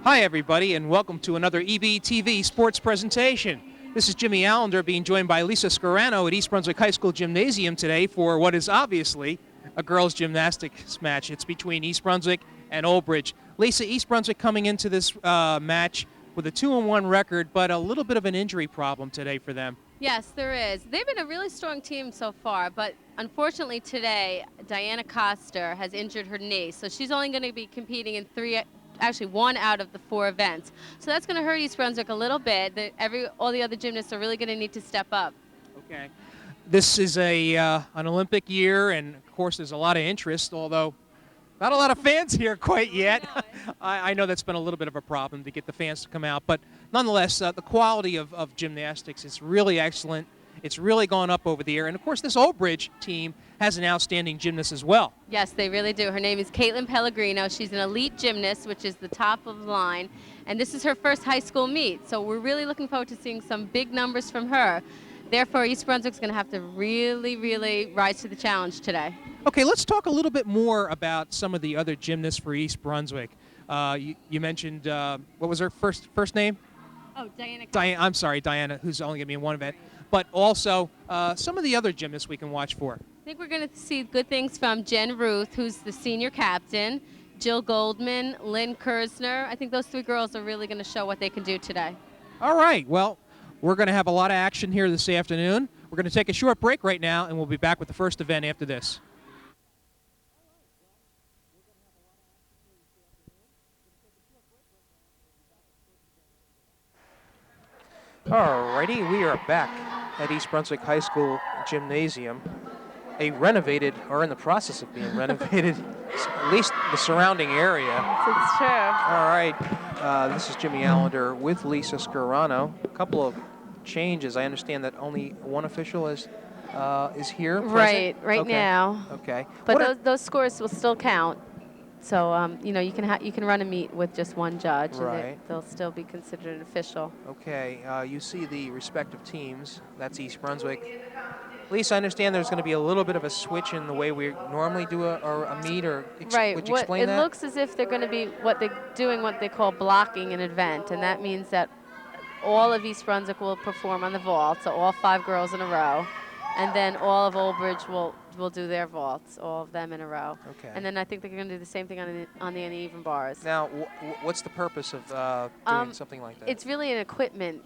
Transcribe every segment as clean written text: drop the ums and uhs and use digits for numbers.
Hi, everybody, and welcome to another EBTV sports presentation. This is Jimmy Allender being joined by Lisa Scarano at East Brunswick High School Gymnasium today for what is obviously a girls' gymnastics match. It's between East Brunswick and Old Bridge. Lisa, East Brunswick coming into this match with a 2-1 record, but a little bit of an injury problem today for them. Yes, there is. They've been a really strong team so far, but unfortunately today, Diana Coster has injured her knee, so she's only going to be competing in one out of the 4 events. So that's going to hurt East Brunswick a little bit. All the other gymnasts are really going to need to step up. Okay. This is an Olympic year, and of course there's a lot of interest, although not a lot of fans here quite yet. I know that's been a little bit of a problem to get the fans to come out, but nonetheless, the quality of gymnastics is really excellent. It's really gone up over the year, and of course this Old Bridge team has an outstanding gymnast as well. Yes, they really do. Her name is Caitlin Pellegrino. She's an elite gymnast, which is the top of the line, and this is her first high school meet, so we're really looking forward to seeing some big numbers from her. Therefore, East Brunswick's going to have to really, really rise to the challenge today. Okay, let's talk a little bit more about some of the other gymnasts for East Brunswick. You mentioned, what was her first name? Oh, Diana. I'm sorry, Diana, who's only going to be in one event. But also some of the other gymnasts we can watch for. I think we're going to see good things from Jen Ruth, who's the senior captain, Jill Goldman, Lynn Kersner. I think those 3 girls are really going to show what they can do today. All right, well, we're going to have a lot of action here this afternoon. We're going to take a short break right now, and we'll be back with the first event after this. Alrighty, we are back at East Brunswick High School Gymnasium. Renovated, or in the process of being renovated, at least the surrounding area. It's true. All right, this is Jimmy Allender with Lisa Scarano. A couple of changes. I understand that only one official is here. Right okay. now. Okay. But those scores will still count. So you can run a meet with just one judge, right. And they'll still be considered an official. Okay. You see the respective teams. That's East Brunswick. Lisa, I understand there's going to be a little bit of a switch in the way we normally do a meet, or right. Would you explain that? It looks as if they're going to be what they call blocking an event, and that means that all of East Brunswick will perform on the vault, so all 5 girls in a row, and then all of Old Bridge will do their vaults, all of them in a row. Okay. And then I think they're going to do the same thing on the uneven bars. Now, what's the purpose of doing something like that? It's really an equipment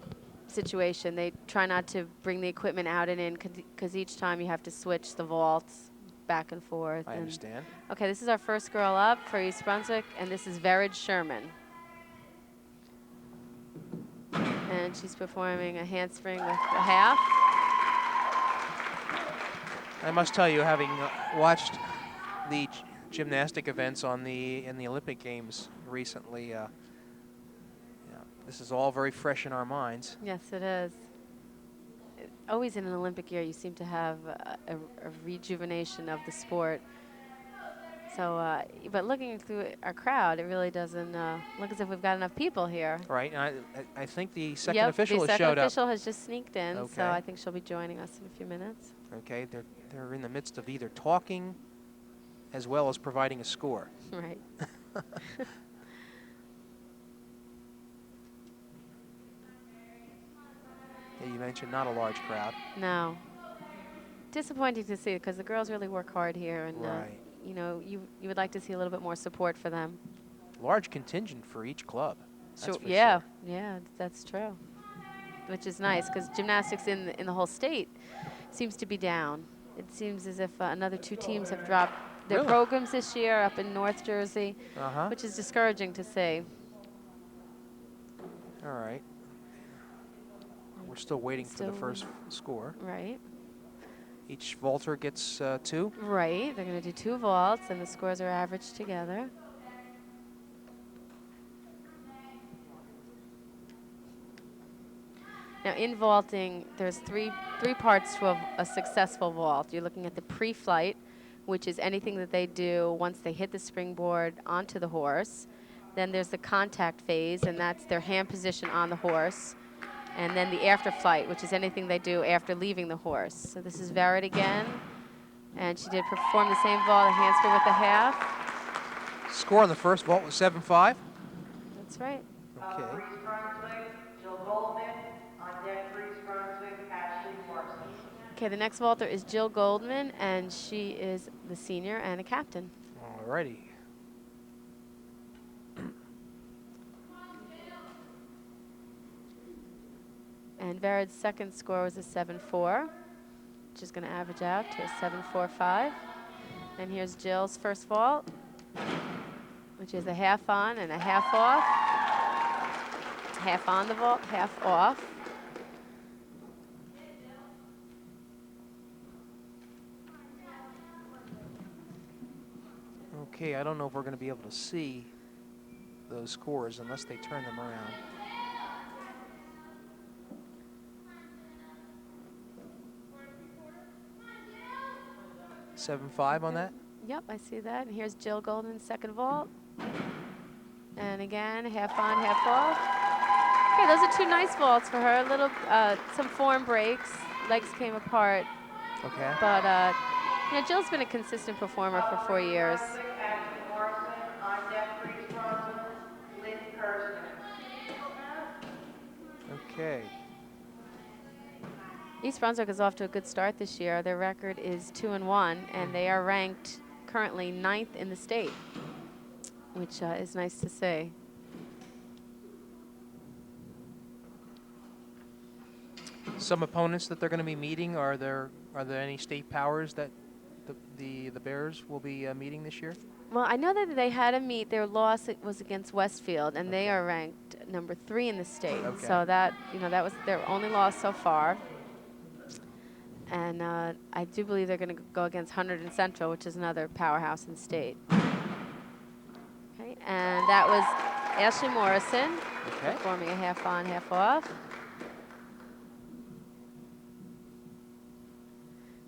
situation. They try not to bring the equipment out and in because each time you have to switch the vaults back and forth. I understand. Okay, this is our first girl up for East Brunswick, and this is Verid Sherman. And she's performing a handspring with a half. I must tell you, having watched the gymnastic events in the Olympic Games recently, this is all very fresh in our minds. Yes, it is. Always in an Olympic year, you seem to have a rejuvenation of the sport. So, but looking through our crowd, it really doesn't look as if we've got enough people here. Right, and I think the second official has showed up. The second official has just sneaked in, okay. So I think she'll be joining us in a few minutes. Okay, they're in the midst of either talking as well as providing a score. Right. You mentioned not a large crowd. No. Disappointing to see because the girls really work hard here, and right. You would like to see a little bit more support for them. Large contingent for each club. Sure. That's Yeah, sure. Yeah, that's true. Which is nice because gymnastics in the whole state seems to be down. It seems as if another 2 teams have dropped their really? programs this year up in North Jersey, which is discouraging to see. All right. We're still waiting for the first score. Right. Each vaulter gets 2? Right. They're going to do 2 vaults, and the scores are averaged together. Now, in vaulting, there's three parts to a successful vault. You're looking at the pre-flight, which is anything that they do once they hit the springboard onto the horse. Then there's the contact phase, and that's their hand position on the horse. And then the after flight, which is anything they do after leaving the horse. So this is Verid again. And she did perform the same vault, a handspring with a half. Score on the first vault was 7-5. That's right. Okay. For East Brunswick, Jill Goldman. On deck for East Brunswick, Ashley Morrison. Okay, the next vaulter is Jill Goldman, and she is the senior and a captain. Alrighty. And Vered's second score was a 7.4, which is going to average out to a 7.45. And here's Jill's first vault, which is a half on and a half off. Half on the vault, half off. Okay, I don't know if we're going to be able to see those scores unless they turn them around. 7.5 on that? Yep, I see that. And here's Jill Goldman's second vault. And again, half on, half off. Okay, those are two nice vaults for her. A little, some form breaks. Legs came apart. Okay. But, you know, Jill's been a consistent performer for 4 years. Brunswick, Ashley Morrison. On deck for East Brunswick, Lynn Kirsten. Okay. East Brunswick is off to a good start this year. Their record is 2-1, and they are ranked currently 9th in the state, which is nice to see. Some opponents that they're going to be meeting, are there any state powers that the Bears will be meeting this year? Well, I know that they had a meet. Their loss was against Westfield, and they are ranked number 3 in the state. Okay. So that, you know, that was their only loss so far. And I do believe they're going to go against Hunterdon Central, which is another powerhouse in the state. Okay, and that was Ashley Morrison performing a half on, half off.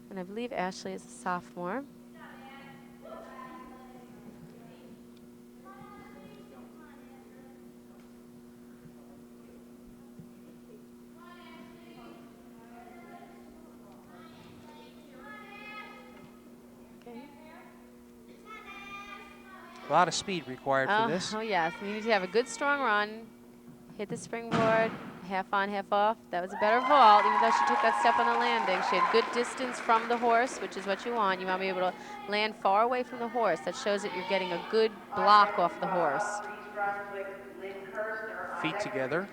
And I believe Ashley is a sophomore. A lot of speed required for this. Oh, yes. You need to have a good, strong run. Hit the springboard, half on, half off. That was a better vault, even though she took that step on the landing. She had good distance from the horse, which is what you want. You want to be able to land far away from the horse. That shows that you're getting a good block off the horse. Feet together.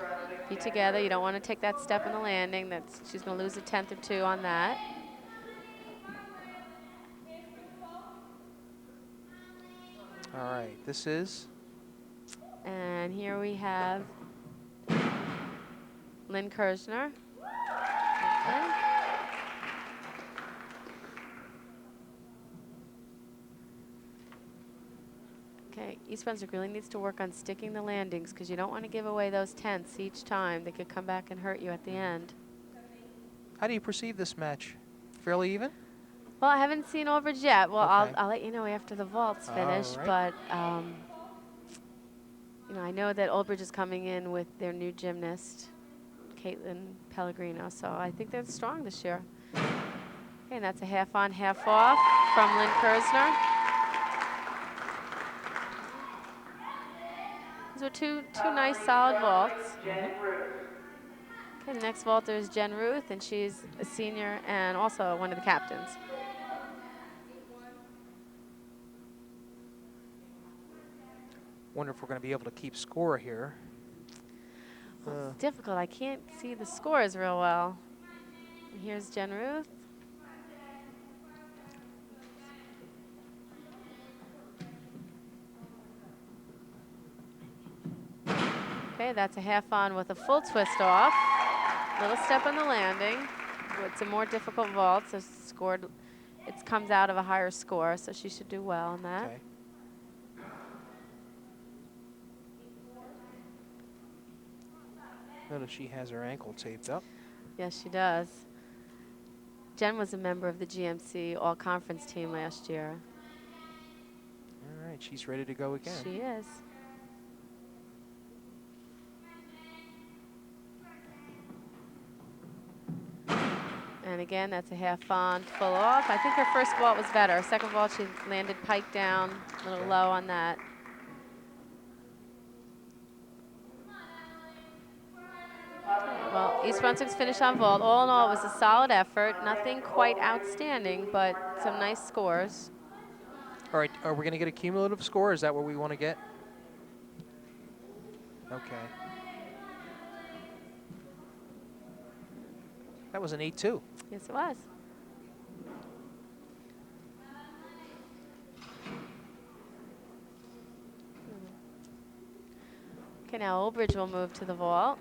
Feet together. You don't want to take that step on the landing. She's going to lose a 10th or 2 on that. All right, this is? And here we have Lynn Kersner. Okay. Okay, East Brunswick really needs to work on sticking the landings because you don't want to give away those 10ths each time. They could come back and hurt you at the end. How do you perceive this match? Fairly even? Well, I haven't seen Overage yet. Well, Okay. I'll let you know after the vault's finished. All But, you know, I know that Old Bridge is coming in with their new gymnast, Caitlin Pellegrino. So I think they're strong this year. Okay, and that's a half on, half off from Lynn Kersner. These were two nice, solid vaults. Okay, the next vaulter is Jen Ruth, and she's a senior and also one of the captains. Wonder if we're going to be able to keep score here. Well, it's difficult. I can't see the scores real well. And here's Jen Ruth. Okay, that's a half on with a full twist off. Little step on the landing. It's a more difficult vault, so it comes out of a higher score, so she should do well on that. Okay. Notice she has her ankle taped up. Yes, she does. Jen was a member of the GMC All-Conference team last year. All right, she's ready to go again. She is. And again, that's a half on, full off. I think her first vault was better. Her second vault, she landed pike down, a little low on that. East Brunswick's finish on vault. All in all, it was a solid effort. Nothing quite outstanding, but some nice scores. All right, are we going to get a cumulative score? Is that what we want to get? Okay. That was an 8-2. Yes, it was. Okay, now Old Bridge will move to the vault.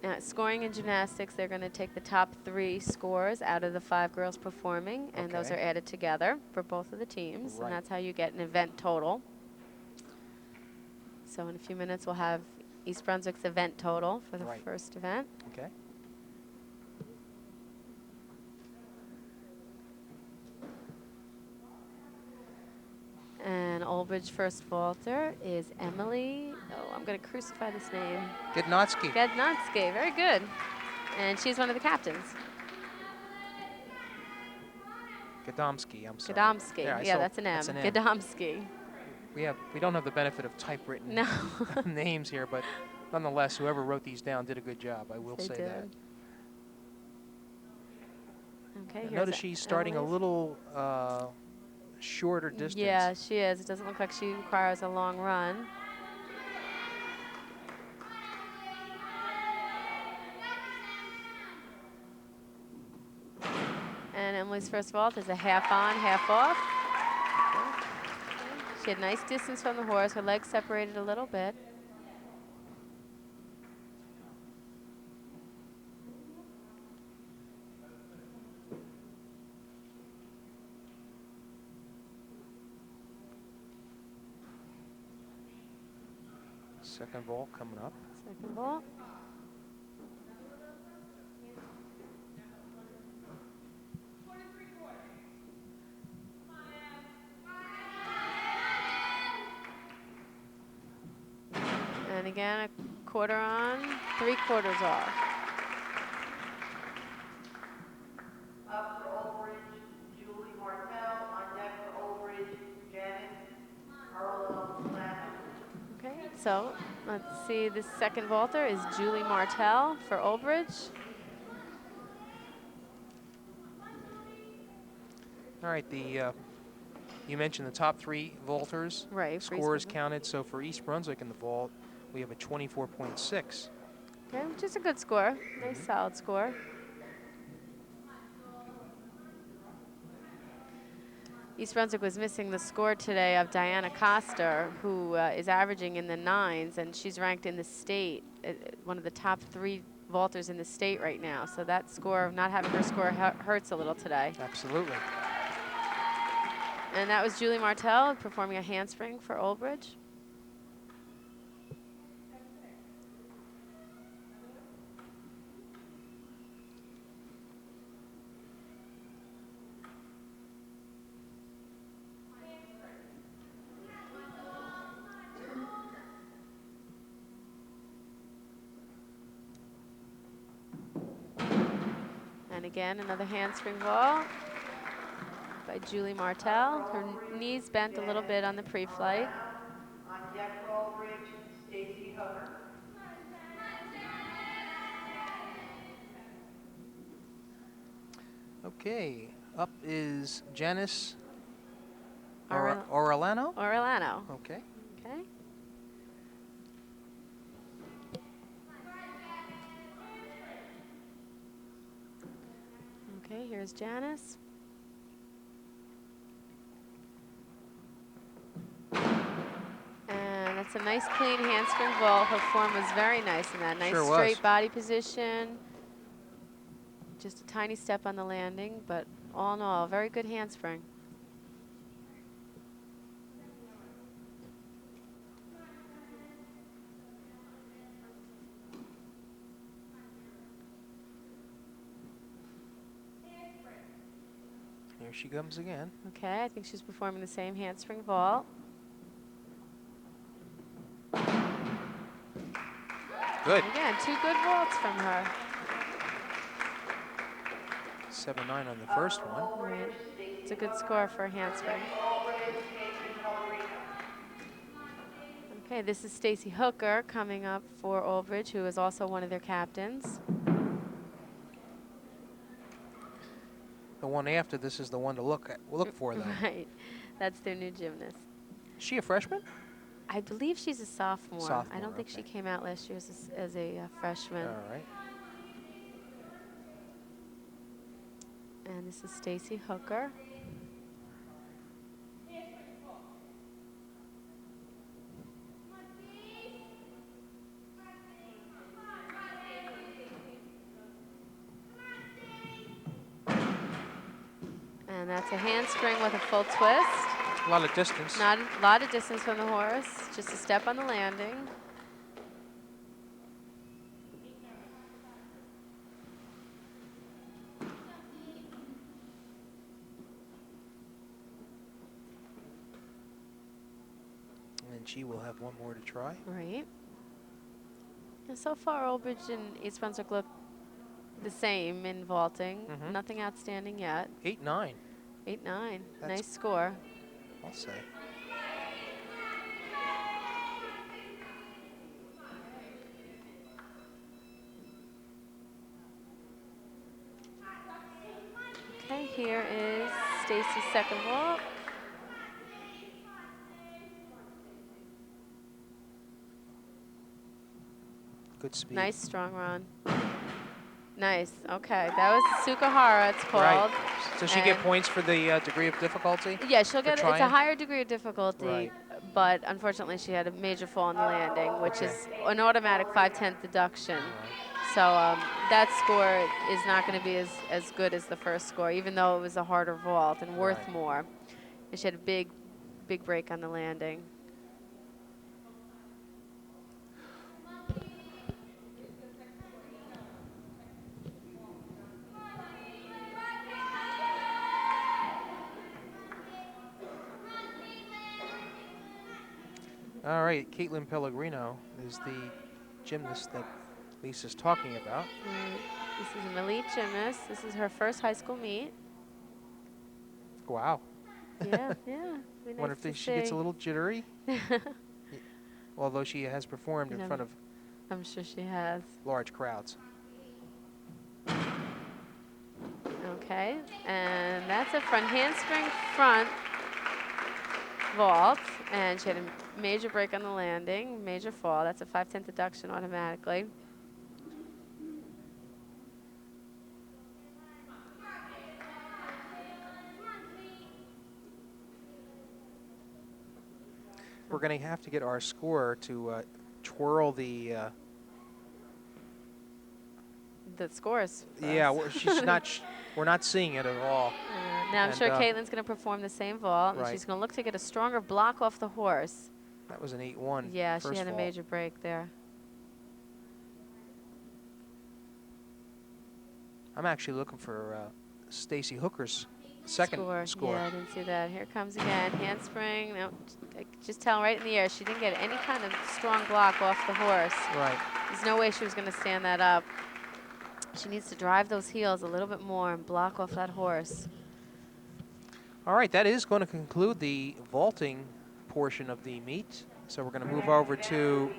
Now, scoring in gymnastics, they're going to take the top 3 scores out of the 5 girls performing, and those are Okay. added together for both of the teams, Right. and that's how you get an event total. So in a few minutes, we'll have East Brunswick's event total for the Right. first event. Okay. And Old Bridge first vaulter is Emily. Oh, I'm going to crucify this name. Gudnotsky. Gadnotske, very good. And she's one of the captains. Gadomski, I'm sorry. Gadomski. I Yeah, saw- that's an M. That's an M. Gadomski. We don't have the benefit of typewritten No. names here, but nonetheless, whoever wrote these down did a good job. I will They say did. that. Okay, I here's notice she's starting a Emily's. little shorter distance. Yeah, she is. It doesn't look like she requires a long run. And Emily's first vault is a half on, half off. She had nice distance from the horse. Her legs separated a little bit. Second vault coming up. Second vault. And again, a quarter on, 3/4 off. Up for Old Bridge, Julie Martell. On deck for Old Bridge, Janet Arlo-Lano. Okay, so let's see. The second vaulter is Julie Martell for Old Bridge. All right, you mentioned the top 3 vaulters. Right. for East Scores Brunswick. counted. So for East Brunswick in the vault, we have a 24.6. Okay, which is a good score. Nice, solid score. East Brunswick was missing the score today of Diana Coster, who is averaging in the 9s, and she's ranked in the state, one of the top 3 vaulters in the state right now. So that score, not having her score hurts a little today. Absolutely. And that was Julie Martell performing a handspring for Old Bridge. And again, another handspring vault by Julie Martell. Her knees bent a little bit on the pre-flight. On deck for Old Bridge, Stacy Hooker. Okay, up is Janice Aurel- Orellano. Orellano. Okay. Okay. Okay, here's Janice. And that's a nice clean handspring vault. Her form was very nice in that. Nice Sure was. straight body position. Just a tiny step on the landing, but all in all, very good handspring. Here she comes again. Okay, I think she's performing the same handspring vault. Good. Again, 2 good vaults from her. 7.9 on the first one. Right. It's a good score for a handspring. Okay, this is Stacy Hooker coming up for Old Bridge, who is also one of their captains. The one after this is the one to look for, though. Right. That's their new gymnast. Is she a freshman? I believe she's a sophomore. I Sophomore, don't think she okay. came out last year as a freshman. All right. And this is Stacy Hooker. And that's a handspring with a full twist. A lot of distance. Not a lot of distance from the horse, just a step on the landing. And she will have one more to try. Right. And so far, Old Bridge and East Brunswick look the same in vaulting. Mhm. Nothing outstanding yet. 8.9, 8-9. That's- Nice score. I'll say. Okay, here is Stacy's second vault. Good speed. Nice strong run. Nice. Okay, that was Sukahara, it's called. Right. So she get And- points for the degree of difficulty? Yeah, she'll for get. It's a trying? higher degree of difficulty, Right. but unfortunately, she had a major fall on the landing, which Okay. is an automatic 5/10 deduction. Right. So that score is not going to be as good as the first score, even though it was a harder vault and worth Right. more. And she had a big break on the landing. All right, Caitlin Pellegrino is the gymnast that Lisa's talking about. Right. This is an elite gymnast. This is her first high school meet. Wow. Yeah, yeah. Be Wonder nice if to she gets a see. little jittery, although she has performed in Yeah. front of I'm sure she has. large crowds. Okay, and that's a front handspring front vault, and she had a major break on the landing, major fall. That's a 5/10 deduction automatically. We're going to have to get our scorer to twirl the. The scores. for Yeah, us. she's not. We're not seeing it at all. Now I'm And, sure Caitlin's going to perform the same vault, and right. she's going to look to get a stronger block off the horse. That was an 8-1. Yeah, she first had a vault. major break there. I'm actually looking for Stacy Hooker's second score. Yeah, I didn't see that. Here it comes again. Handspring. No, I could just tell right in the air. She didn't get any kind of strong block off the horse. Right. There's no way she was going to stand that up. She needs to drive those heels a little bit more and block off that horse. All right, that is going to conclude the vaulting portion of the meet. So we're going to move over to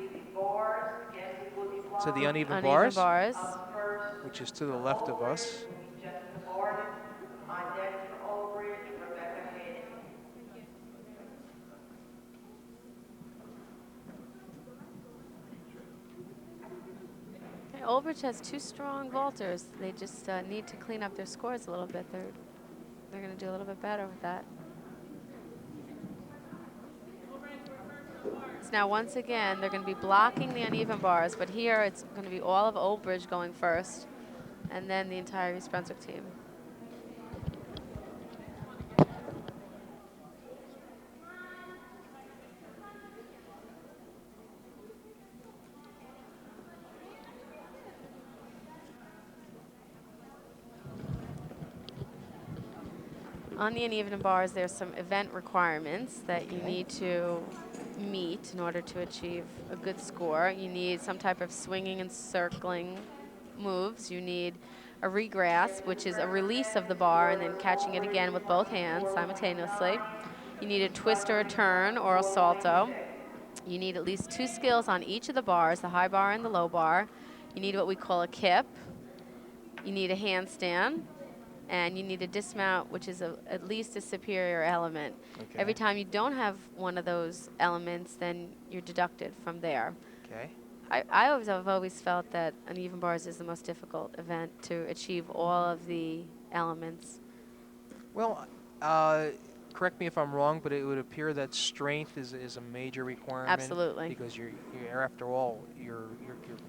the uneven bars, which is to the left of us. Okay, Old Bridge has two strong vaulters. They just need to clean up their scores a little bit. They're going to do a little bit better with that. So now once again, they're going to be blocking the uneven bars, but here it's going to be all of Old Bridge going first, and then the entire East Brunswick team. On the uneven bars, there's some event requirements that you need to meet in order to achieve a good score. You need some type of swinging and circling moves. You need a regrasp, which is a release of the bar and then catching it again with both hands simultaneously. You need a twist or a turn or a salto. You need at least 2 skills on each of the bars, the high bar and the low bar. You need what we call a kip. You need a handstand. And you need a dismount, which is at least a superior element. Okay. Every time you don't have one of those elements, then you're deducted from there. Okay. I've always felt that uneven bars is the most difficult event to achieve all of the elements. Well, correct me if I'm wrong, but it would appear that strength is a major requirement. Absolutely. Because you're after all, you're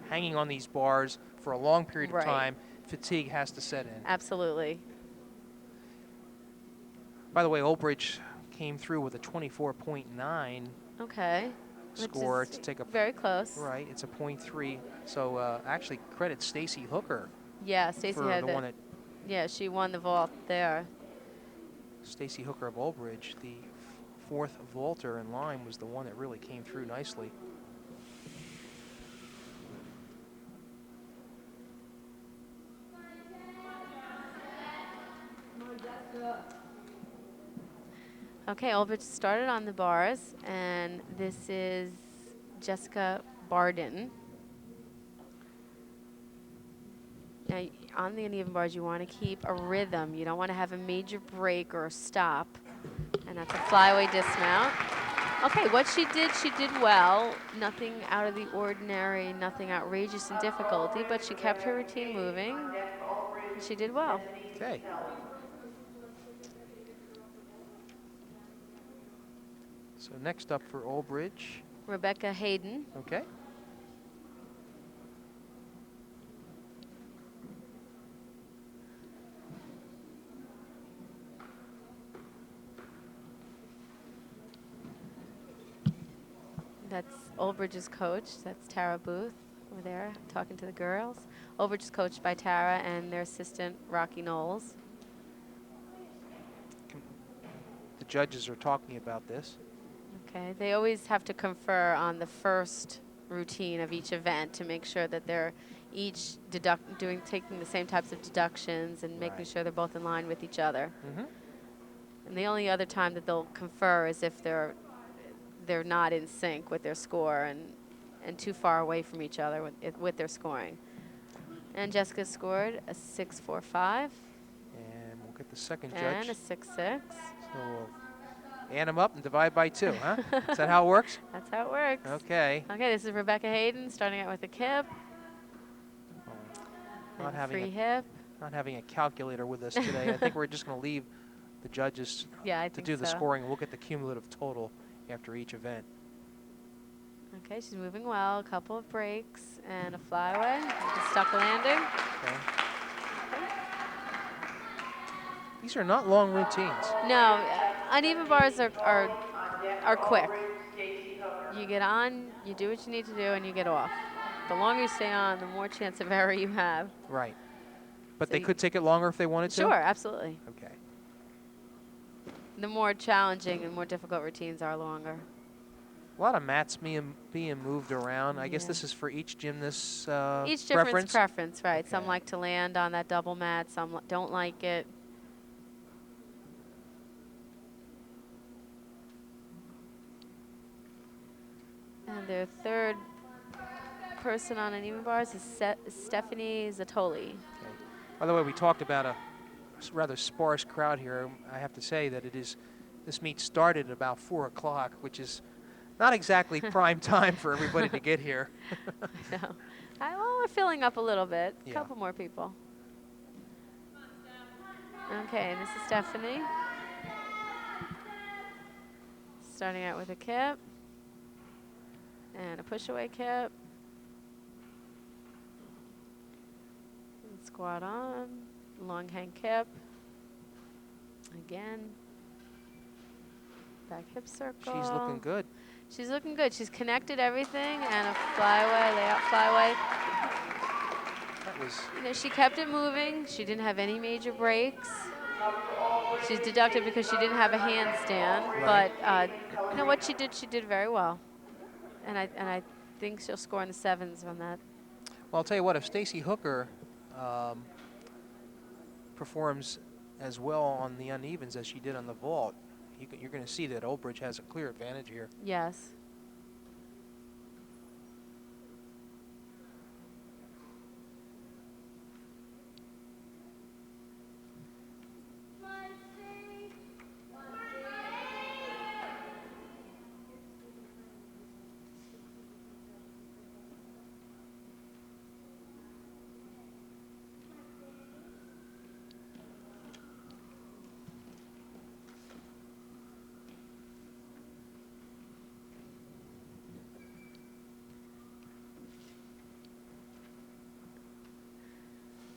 hanging on these bars for a long period of Right. time. Fatigue has to set in. Absolutely. By the way, Old Bridge came through with a 24.9 Okay. score Which is to take a very close. Right, it's a .3. So actually, credit Stacy Hooker Yeah, Stacy for had the one that yeah, she won the vault there. Stacy Hooker of Old Bridge, the fourth vaulter in line, was the one that really came through nicely. Okay, Old Bridge started on the bars, and this is Jessica Barden. Now, on the uneven bars, you want to keep a rhythm. You don't want to have a major break or a stop. And that's a flyaway dismount. Okay, what she did well. Nothing out of the ordinary, nothing outrageous in difficulty, but she kept her routine moving. She did well. Okay. So next up for Old Bridge. Rebecca Hayden. Okay. That's Old Bridge's coach. That's Tara Booth over there talking to the girls. Old Bridge is coached by Tara and their assistant, Rocky Knowles. The judges are talking about this. Okay, they always have to confer on the first routine of each event to make sure that they're each taking the same types of deductions and making Right. sure they're both in line with each other. Mm-hmm. And the only other time that they'll confer is if they're not in sync with their score and too far away from each other with their scoring. And Jessica scored a 6.45 And we'll get the second and judge. a 6.6. So we'll add them up and divide by 2, huh? Is that how it works? That's how it works. Okay. Okay, this is Rebecca Hayden starting out with a kip. Not And free having hip. not having a calculator with us today. I think we're just going to leave the judges Yeah, I to think do the so. scoring. We'll get the cumulative total after each event. Okay, she's moving well. A couple of breaks and a flyaway. With a stuck landing. Okay. These are not long routines. No, uneven bars are quick. You get on, you do what you need to do, and you get off. The longer you stay on, the more chance of error you have. Right. But So they could take it longer if they wanted to? Sure, absolutely. Okay. The more challenging and more difficult routines are longer. A lot of mats being moved around. I guess Yeah. this is for each gymnast's Each different preference. preference, right? Some Okay. like to land on that double mat, some don't like it. And their third person on uneven bars is Stephanie Zattoli. Okay. By the way, we talked about a rather sparse crowd here. I have to say that this meet started at about 4 o'clock, which is not exactly prime time for everybody to get here. I know. Well, we're filling up a little bit. A Yeah. couple more people. Okay, and this is Stephanie. Starting out with a kip. And a push-away kip. And squat on. Long hang kip. Again. Back hip circle. She's looking good. She's looking good. She's connected everything and a flyaway, layout flyaway. That was You know, she kept it moving. She didn't have any major breaks. She's deducted because she didn't have a handstand. Right. But you know what she did very well. And I think she'll score in the 7s on that. Well, I'll tell you what, if Stacy Hooker performs as well on the unevens as she did on the vault, you're going to see that Old Bridge has a clear advantage here. Yes.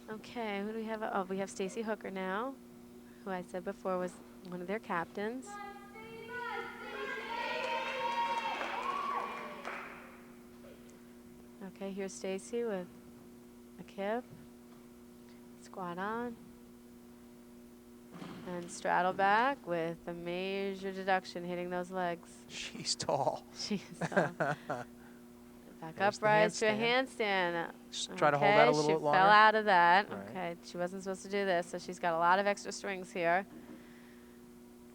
Okay, who do we have? Oh, we have Stacy Hooker now, who I said before was one of their captains. Okay, here's Stacy with a kip, squat on, and straddle back with a major deduction hitting those legs. She's tall. She's tall. Back There's up, the rise to a handstand. handstand. Just try to hold that a little bit longer. She fell out of that. Right. Okay, she wasn't supposed to do this, so she's got a lot of extra strings here.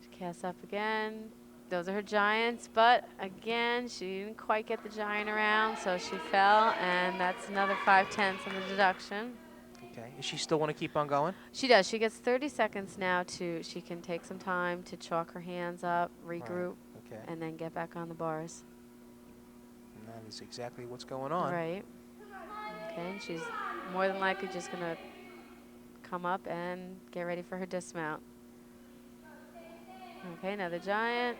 She casts up again. Those are her giants, but again, she didn't quite get the giant around, so she fell, and that's another 5/10 on the deduction. Okay. Does she still want to keep on going? She does. She gets 30 seconds now she can take some time to chalk her hands up, regroup, Okay. and then get back on the bars. And that is exactly what's going on. Right. Okay, and she's more than likely just going to come up and get ready for her dismount. Okay, another giant.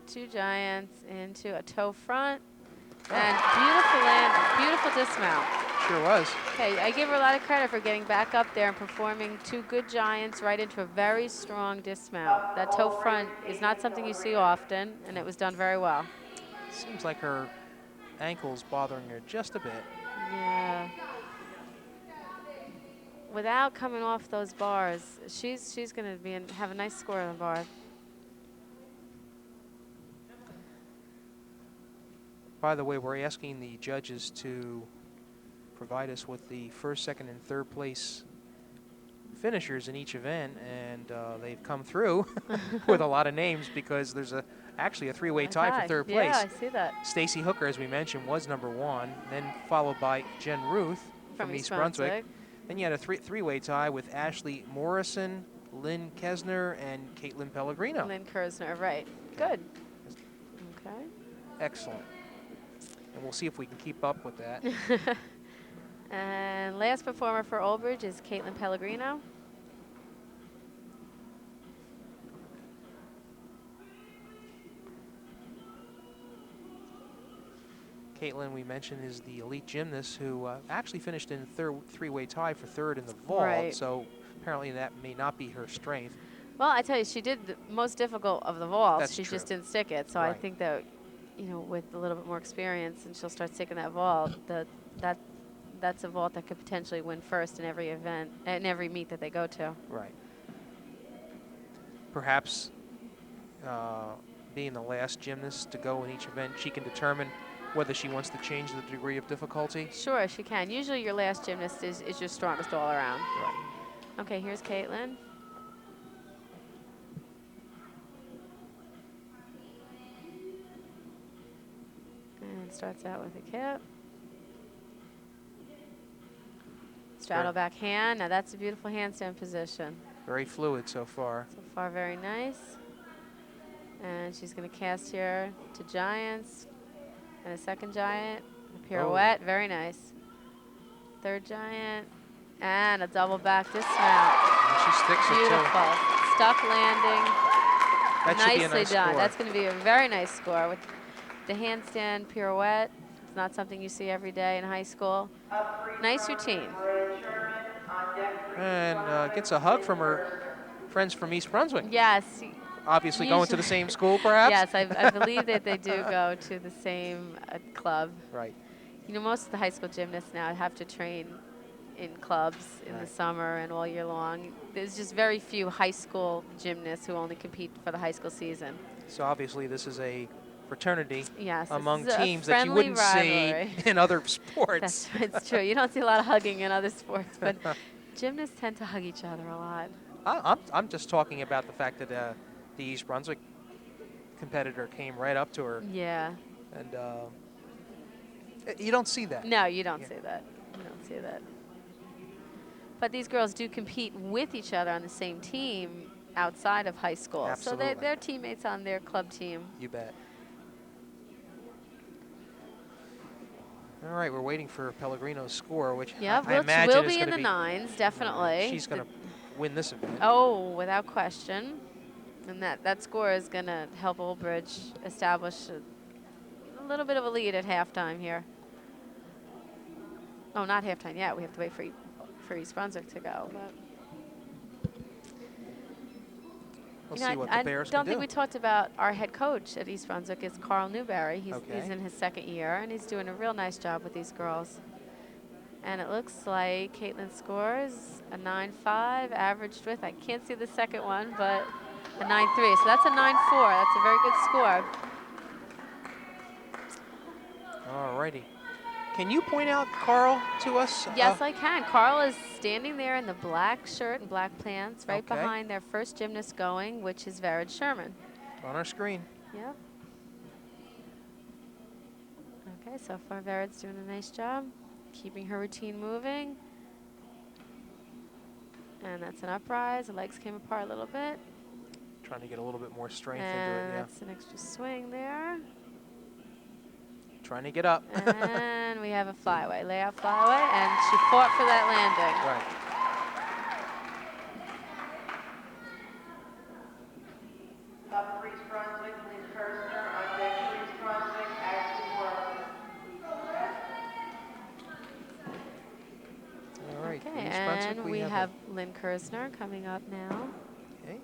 2 giants into a toe front. And beautiful landing, beautiful dismount. Sure was. Okay, I give her a lot of credit for getting back up there and performing 2 good giants right into a very strong dismount. That toe front is not something you see often, and it was done very well. Seems like her ankle's bothering her just a bit. Yeah. Without coming off those bars, she's going to have a nice score on the bar. By the way, we're asking the judges to provide us with the first, second, and third place finishers in each event, and they've come through with a lot of names because there's actually a 3-way tie for third place. Yeah, I see that. Stacy Hooker, as we mentioned, was #1, then followed by Jen Ruth from East Brunswick. Then you had a three-way tie with Ashley Morrison, Lynn Kesner, and Caitlin Pellegrino. Lynn Kersner, right. Good. Okay. Excellent. And we'll see if we can keep up with that. And last performer for Old Bridge is Caitlin Pellegrino. Caitlin, we mentioned, is the elite gymnast who actually finished in three-way tie for third in the vault. Right. So apparently that may not be her strength. Well, I tell you, she did the most difficult of the vaults. That's She true. just didn't stick it. So Right. I think that, you know, with a little bit more experience, and she'll start sticking that vault, that's a vault that could potentially win first in every event, in every meet that they go to. Right. Perhaps being the last gymnast to go in each event, she can determine whether she wants to change the degree of difficulty. Sure, she can. Usually your last gymnast is your strongest all around. Right. Okay, here's Caitlin. And starts out with a kip. Straddle back hand. Now that's a beautiful handstand position. Very fluid so far. So far, very nice. And she's going to cast here to giants. And a second giant. A pirouette. Very nice. Third giant. And a double back dismount. And she sticks it too. Beautiful. Stuck landing. That should be a Nicely nice done. score. That's going to be a very nice score with the handstand pirouette. It's not something you see every day in high school. Nice routine. And gets a hug from her friends from East Brunswick. Yes. Obviously going to the same school, perhaps? Yes, I believe that they do go to the same club. Right. You know, most of the high school gymnasts now have to train in clubs in the summer and all year long. There's just very few high school gymnasts who only compete for the high school season. So obviously this is a fraternity Yes, among this is a teams that you friendly wouldn't rivalry. see in other sports. That's it's true. You don't see a lot of hugging in other sports, but Gymnasts tend to hug each other a lot. I'm just talking about the fact that the East Brunswick competitor came right up to her, Yeah. and you don't see that. No, you don't Yeah. see that. You don't see that. But these girls do compete with each other on the same team outside of high school. So Absolutely. they're teammates on their club team. You bet. All right, we're waiting for Pellegrino's score, which Yeah, I which imagine will is be in going the to be. nines, definitely. She's going to win this event. Oh, without question. And that score is going to help Old Bridge establish a little bit of a lead at halftime here. Oh, not halftime yet. We have to wait for East Brunswick to go. But We'll see what the Bears I can don't think do. we talked about our head coach at East Brunswick is Carl Newberry. He's in his second year, and he's doing a real nice job with these girls. And it looks like Caitlin scores a 9.5, averaged with, I can't see the second one, but a 9.3. So that's a 9.4. That's a very good score. All righty. Can you point out Carl to us? Yes, I can. Carl is standing there in the black shirt and black pants right Okay. behind their first gymnast going, which is Vered Sherman. On our screen. Yep. Okay, so far Vered's doing a nice job keeping her routine moving. And that's an uprise. The legs came apart a little bit. Trying to get a little bit more strength And into it, yeah. that's an extra swing there. Trying to get up. And we have a flyaway, layout flyaway, and she fought for that landing. Right. Up for East Brunswick, Lynn Kirshner. On deck for East Brunswick, Ashley Worthing. All right. for Okay, East Brunswick, and we have Lynn Kersner coming up now. Okay.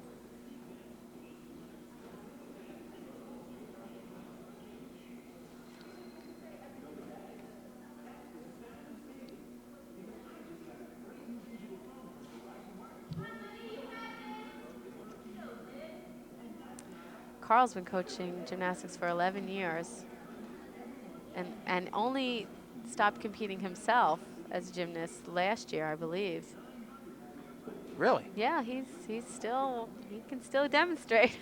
Carl's been coaching gymnastics for 11 years and only stopped competing himself as a gymnast last year, I believe. Really? Yeah, he can still demonstrate.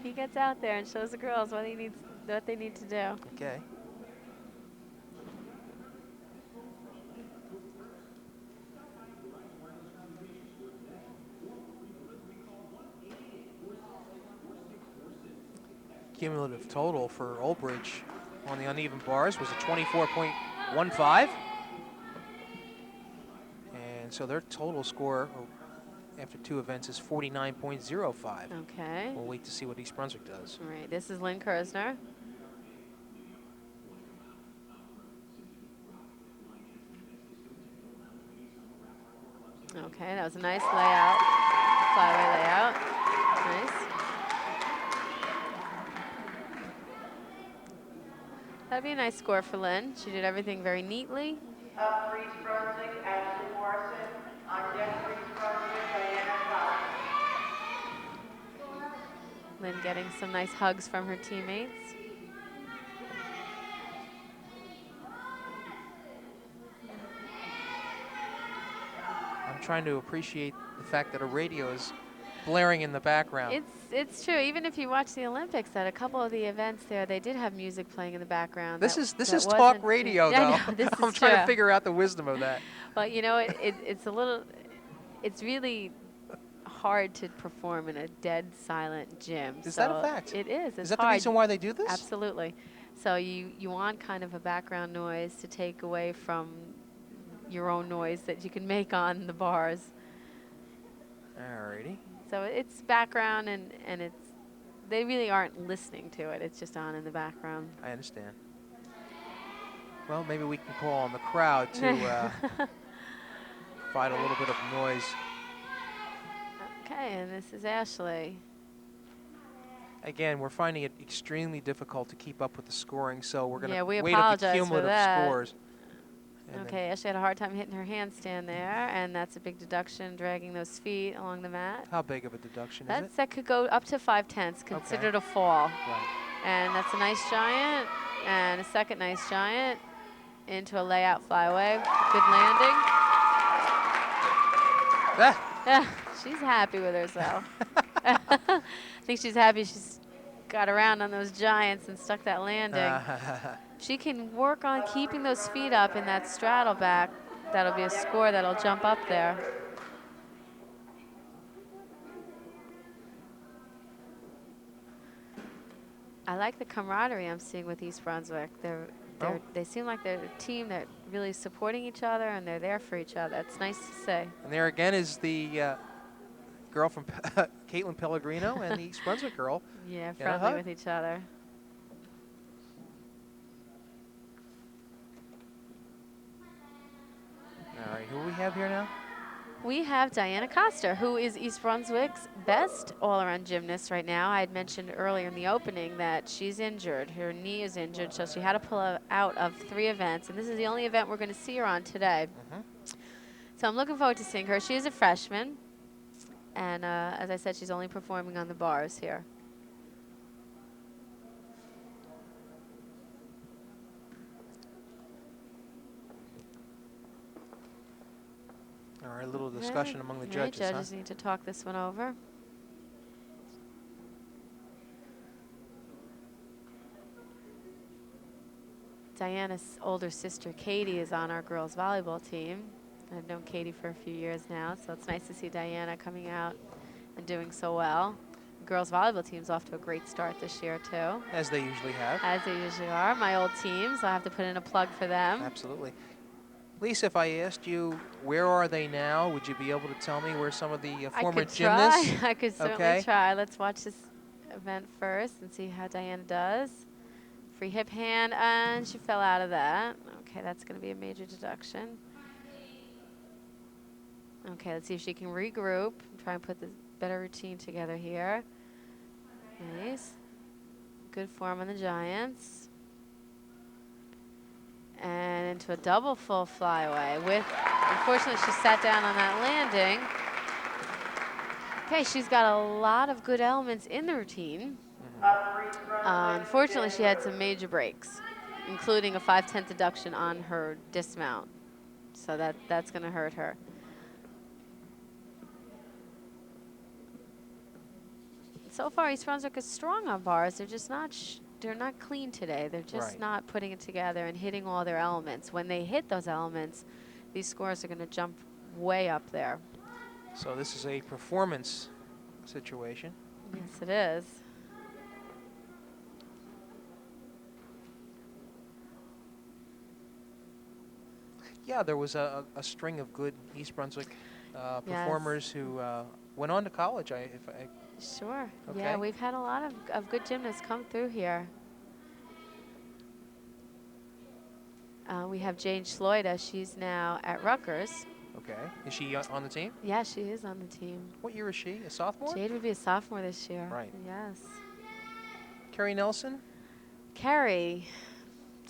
He gets out there and shows the girls what they need to do. Okay. Cumulative total for Old Bridge on the uneven bars was a 24.15. And so their total score after two events is 49.05. Okay. We'll wait to see what East Brunswick does. All right, this is Lynn Kersner. Okay, that was a nice layout, flyaway layout. Nice. That'd be a nice score for Lynn. She did everything very neatly. Up for East Brunswick, Ashley Morrison. On deck for East Brunswick, Diana Fox. Lynn getting some nice hugs from her teammates. I'm trying to appreciate the fact that a radio is blaring in the background. It's true. Even if you watch the Olympics, at a couple of the events there, they did have music playing in the background. This that is talk wasn't- radio, Yeah, though. I know, this I'm is trying to true. figure out the wisdom of that. Well, you know, it's really hard to perform in a dead silent gym. Is so that a fact? It is. It's Is that hard. the reason why they do this? Absolutely. So you want kind of a background noise to take away from your own noise that you can make on the bars. Alrighty. So it's background and they really aren't listening to it. It's just on in the background. I understand. Well, maybe we can call on the crowd to provide a little bit of noise. Okay, and this is Ashley. Again, we're finding it extremely difficult to keep up with the scoring, so we're going Yeah, to we wait at the apologize for cumulative that. scores. And Okay, Ashley had a hard time hitting her handstand there, and that's a big deduction, dragging those feet along the mat. how big of a deduction is it? That could go up to 5/10, considered a fall. Right. And that's a nice giant, and a second nice giant into a layout flyaway. Good landing. Yeah, she's happy with herself. I think she's happy she's got around on those giants and stuck that landing. She can work on keeping those feet up in that straddle back. That'll be a score that'll jump up there. I like the camaraderie I'm seeing with East Brunswick. They seem like they're a team that really supporting each other and they're there for each other. It's nice to see. And there again is the girl from Caitlin Pellegrino and the East Brunswick girl. Yeah, friendly with each other. All right, who do we have here now? We have Diana Coster, who is East Brunswick's best all-around gymnast right now. I had mentioned earlier in the opening that she's injured. Her knee is injured, so she had to pull out of 3 events, and this is the only event we're going to see her on today. So I'm looking forward to seeing her. She is a freshman, and as I said, she's only performing on the bars here. All right, a little discussion among the judges. Judges need to talk this one over. Diana's older sister, Katie, is on our girls volleyball team. I've known Katie for a few years now, so it's nice to see Diana coming out and doing so well. The girls volleyball team's off to a great start this year, too. As they usually have. As they usually are. My old team, so I have to put in a plug for them. Absolutely. Lisa, if I asked you, where are they now, would you be able to tell me where some of the former gymnasts? I could certainly try. Let's watch this event first and see how Diana does. Free hip hand, and she fell out of that. Okay, that's going to be a major deduction. Okay, let's see if she can regroup. Try and put the better routine together here. Nice. Good form on the giants. And into a double full flyaway with, unfortunately, she sat down on that landing. Okay, she's got a lot of good elements in the routine. Unfortunately, she had some major breaks, including a 5/10 deduction on her dismount. So that's going to hurt her. So far, East Brunswick is strong on bars. They're just not they're not clean today. They're just not putting it together and hitting all their elements. When they hit those elements, these scores are going to jump way up there. So this is a performance situation. Yes, it is. Yeah, there was a string of good East Brunswick performers who went on to college. Sure. Okay. Yeah, we've had a lot of good gymnasts come through here. We have Jane Schloida. She's now at Rutgers. Okay. Is she on the team? Yeah, she is on the team. What year is she? A sophomore? Jade would be a sophomore this year. Right. Yes. Carrie Nelson? Carrie,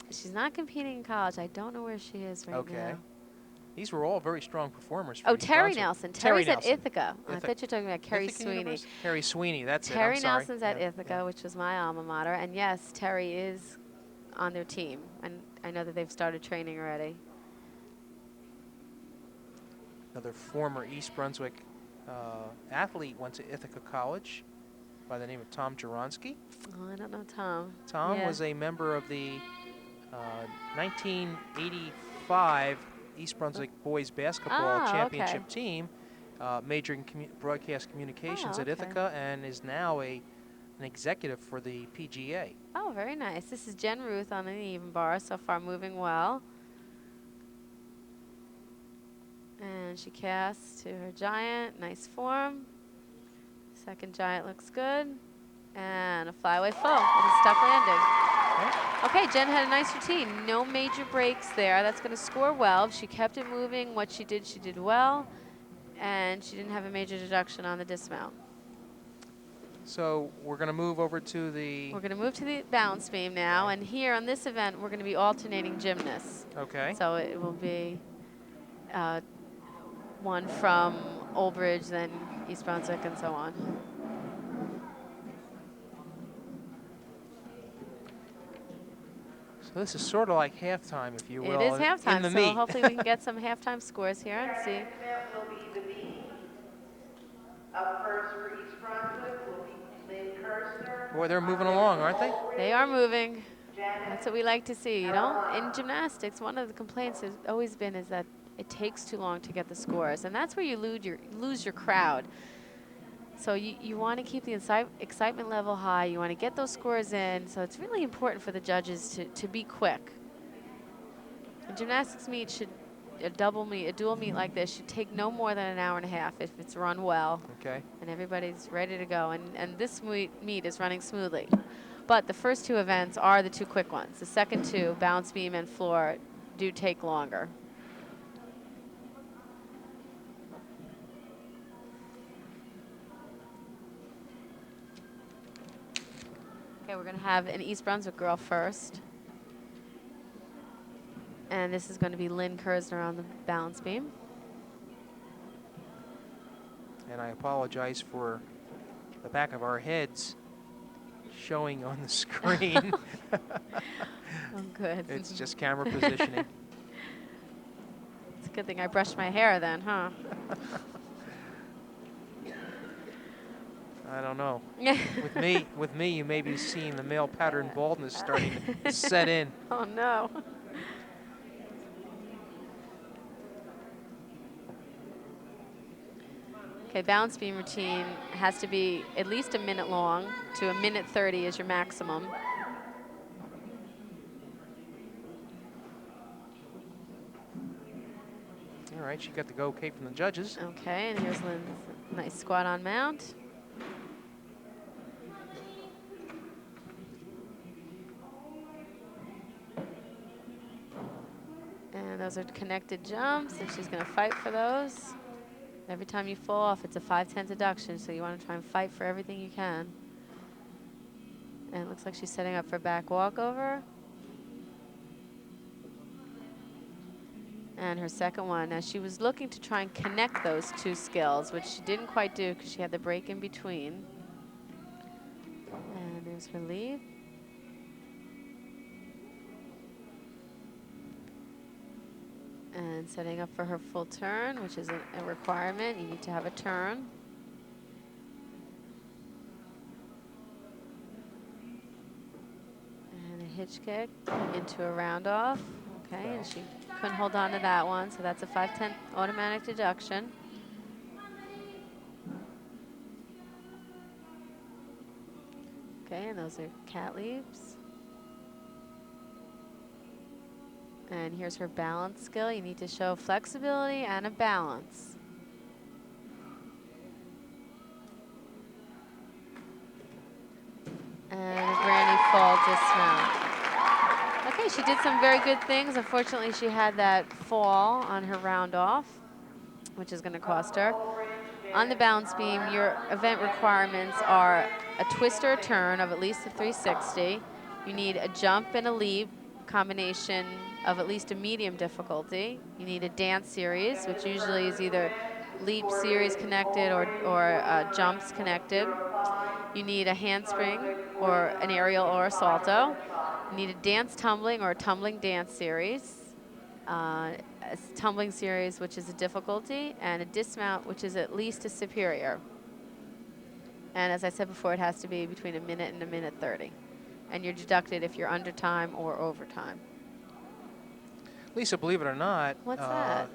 she's not competing in college. I don't know where she is right now. These were all very strong performers. For East Terry Brunswick. Nelson. Terry Terry's Nelson. at Ithaca. I thought you were talking about Carrie Ithaca Sweeney. University? Carrie Sweeney, that's it. Terry I'm sorry. Nelson's at Ithaca, which was my alma mater. And yes, Terry is on their team. And I know that they've started training already. Another former East Brunswick athlete went to Ithaca College by the name of Tom Joronsky. Oh, I don't know Tom. Tom was a member of the 1985 East Brunswick boys basketball championship team, majoring in broadcast communications at Ithaca, and is now an executive for the PGA. Oh, very nice. This is Jen Ruth on an even bar, so far moving well. And she casts to her giant. Nice form. Second giant looks good. And a flyaway full with a stuck landing. Okay, Jen had a nice routine. No major breaks there. That's going to score well. She kept it moving. What she did well. And she didn't have a major deduction on the dismount. So we're going to move over to the... We're going to move to the balance beam now. And here on this event, we're going to be alternating gymnasts. Okay. So it will be one from Old Bridge, then East Brunswick, and so on. So this is sort of like halftime, if you will. It is halftime, in the so meet. hopefully we can get some halftime scores here and see. Next event will be the B Up first for East Brunswick will be Lynn Kirstner. Boy, they're moving along, aren't they? They are moving. Janet That's what we like to see. You know, in gymnastics, one of the complaints has always been is that it takes too long to get the scores, and that's where you lose your crowd. So you want to keep the excitement level high. You want to get those scores in. So it's really important for the judges to be quick. A gymnastics meet should, a dual meet like this should take no more than an hour and a half if it's run well. Okay. And everybody's ready to go. And this meet is running smoothly. But the first two events are the two quick ones. The second two, balance beam and floor, do take longer. Okay, we're going to have an East Brunswick girl first. And this is going to be Lynn Kersner on the balance beam. And I apologize for the back of our heads showing on the screen. Oh, good. It's just camera positioning. It's a good thing I brushed my hair then, huh? I don't know. with me, you may be seeing the male pattern baldness starting to set in. Oh, no. Okay, balance beam routine has to be at least a minute long to a minute 30 is your maximum. All right, she got the go okay from the judges. Okay, and here's Lynn's nice squat on mount. And those are connected jumps, and she's going to fight for those. Every time you fall off, it's a 5/10 deduction, so you want to try and fight for everything you can. And it looks like she's setting up for back walkover. And her second one. Now, she was looking to try and connect those two skills, which she didn't quite do because she had the break in between. And there's her lead. And setting up for her full turn, which is a requirement. You need to have a turn. And a hitch kick into a round off. Okay, and she couldn't hold on to that one, so that's a 5/10 automatic deduction. Okay, and those are cat leaps. And here's her balance skill. You need to show flexibility and a balance. And a granny fall dismount. Okay, she did some very good things. Unfortunately, she had that fall on her round off, which is going to cost her. On the balance beam, your event requirements are a twist or a turn of at least a 360. You need a jump and a leap combination of at least a medium difficulty. You need a dance series, which usually is either leap series connected or jumps connected. You need a handspring or an aerial or a salto. You need a dance tumbling or a tumbling dance series. A tumbling series, which is a difficulty, and a dismount, which is at least a superior. And as I said before, it has to be between a minute and a minute 30. And you're deducted if you're under time or overtime. Lisa, believe it or not, What's that?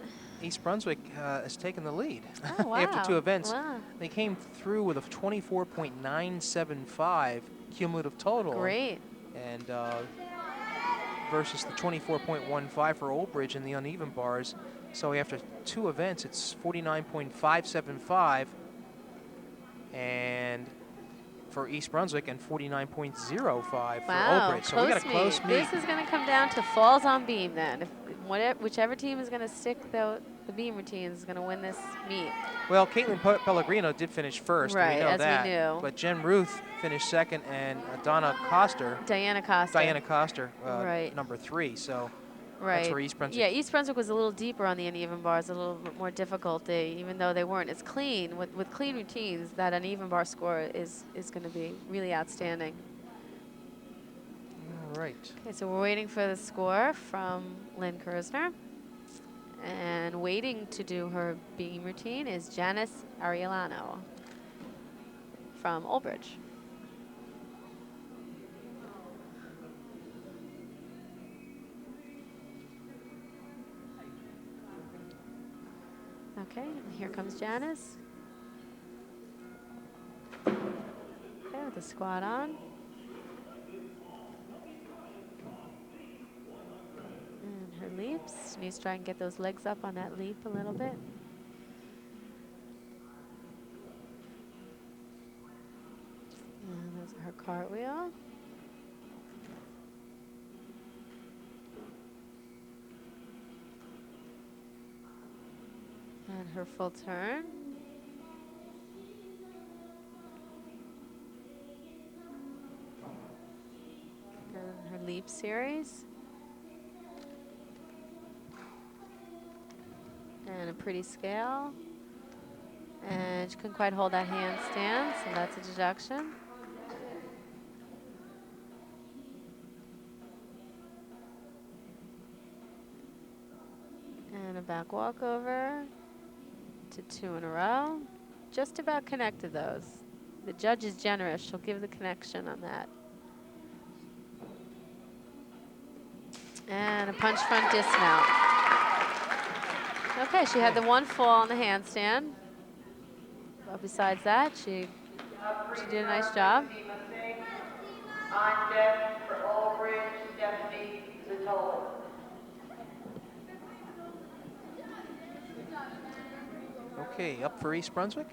East Brunswick has taken the lead. Oh, wow. After two events. Wow. They came through with a 24.975 cumulative total. Great. And versus the 24.15 for Old Bridge in the uneven bars. So after two events, it's 49.575 and for East Brunswick and 49.05 for Old Bridge. So we got a close meet. This is going to come down to falls on beam then. Whichever team is going to stick the beam routines is going to win this meet. Well, Caitlin Pellegrino did finish first. Right, we know as that. we knew. But Jen Ruth finished second, and Diana Coster. Right. number 3. So right. that's where East Brunswick. Yeah, East Brunswick was a little deeper on the uneven bars, a little bit more difficulty, even though they weren't as clean. With clean routines, that uneven bar score is going to be really outstanding. All right. Okay, so we're waiting for the score from Lynn Kersner. And waiting to do her beam routine is Janice Ariellano. from Old Bridge. Okay, and here comes Janice. Okay, with the squat on. And her leaps. She needs to try and get those legs up on that leap a little bit. And there's her cartwheel. And her full turn. And her leap series. And a pretty scale. And she couldn't quite hold that handstand, so that's a deduction. And a back walkover to 2 in a row. Just about connected those. The judge is generous. She'll give the connection on that. And a punch front dismount. Okay, she had the one fall on the handstand. But besides that, she did a nice job. On deck for Old Bridge, Stephanie Zatola. Okay, up for East Brunswick.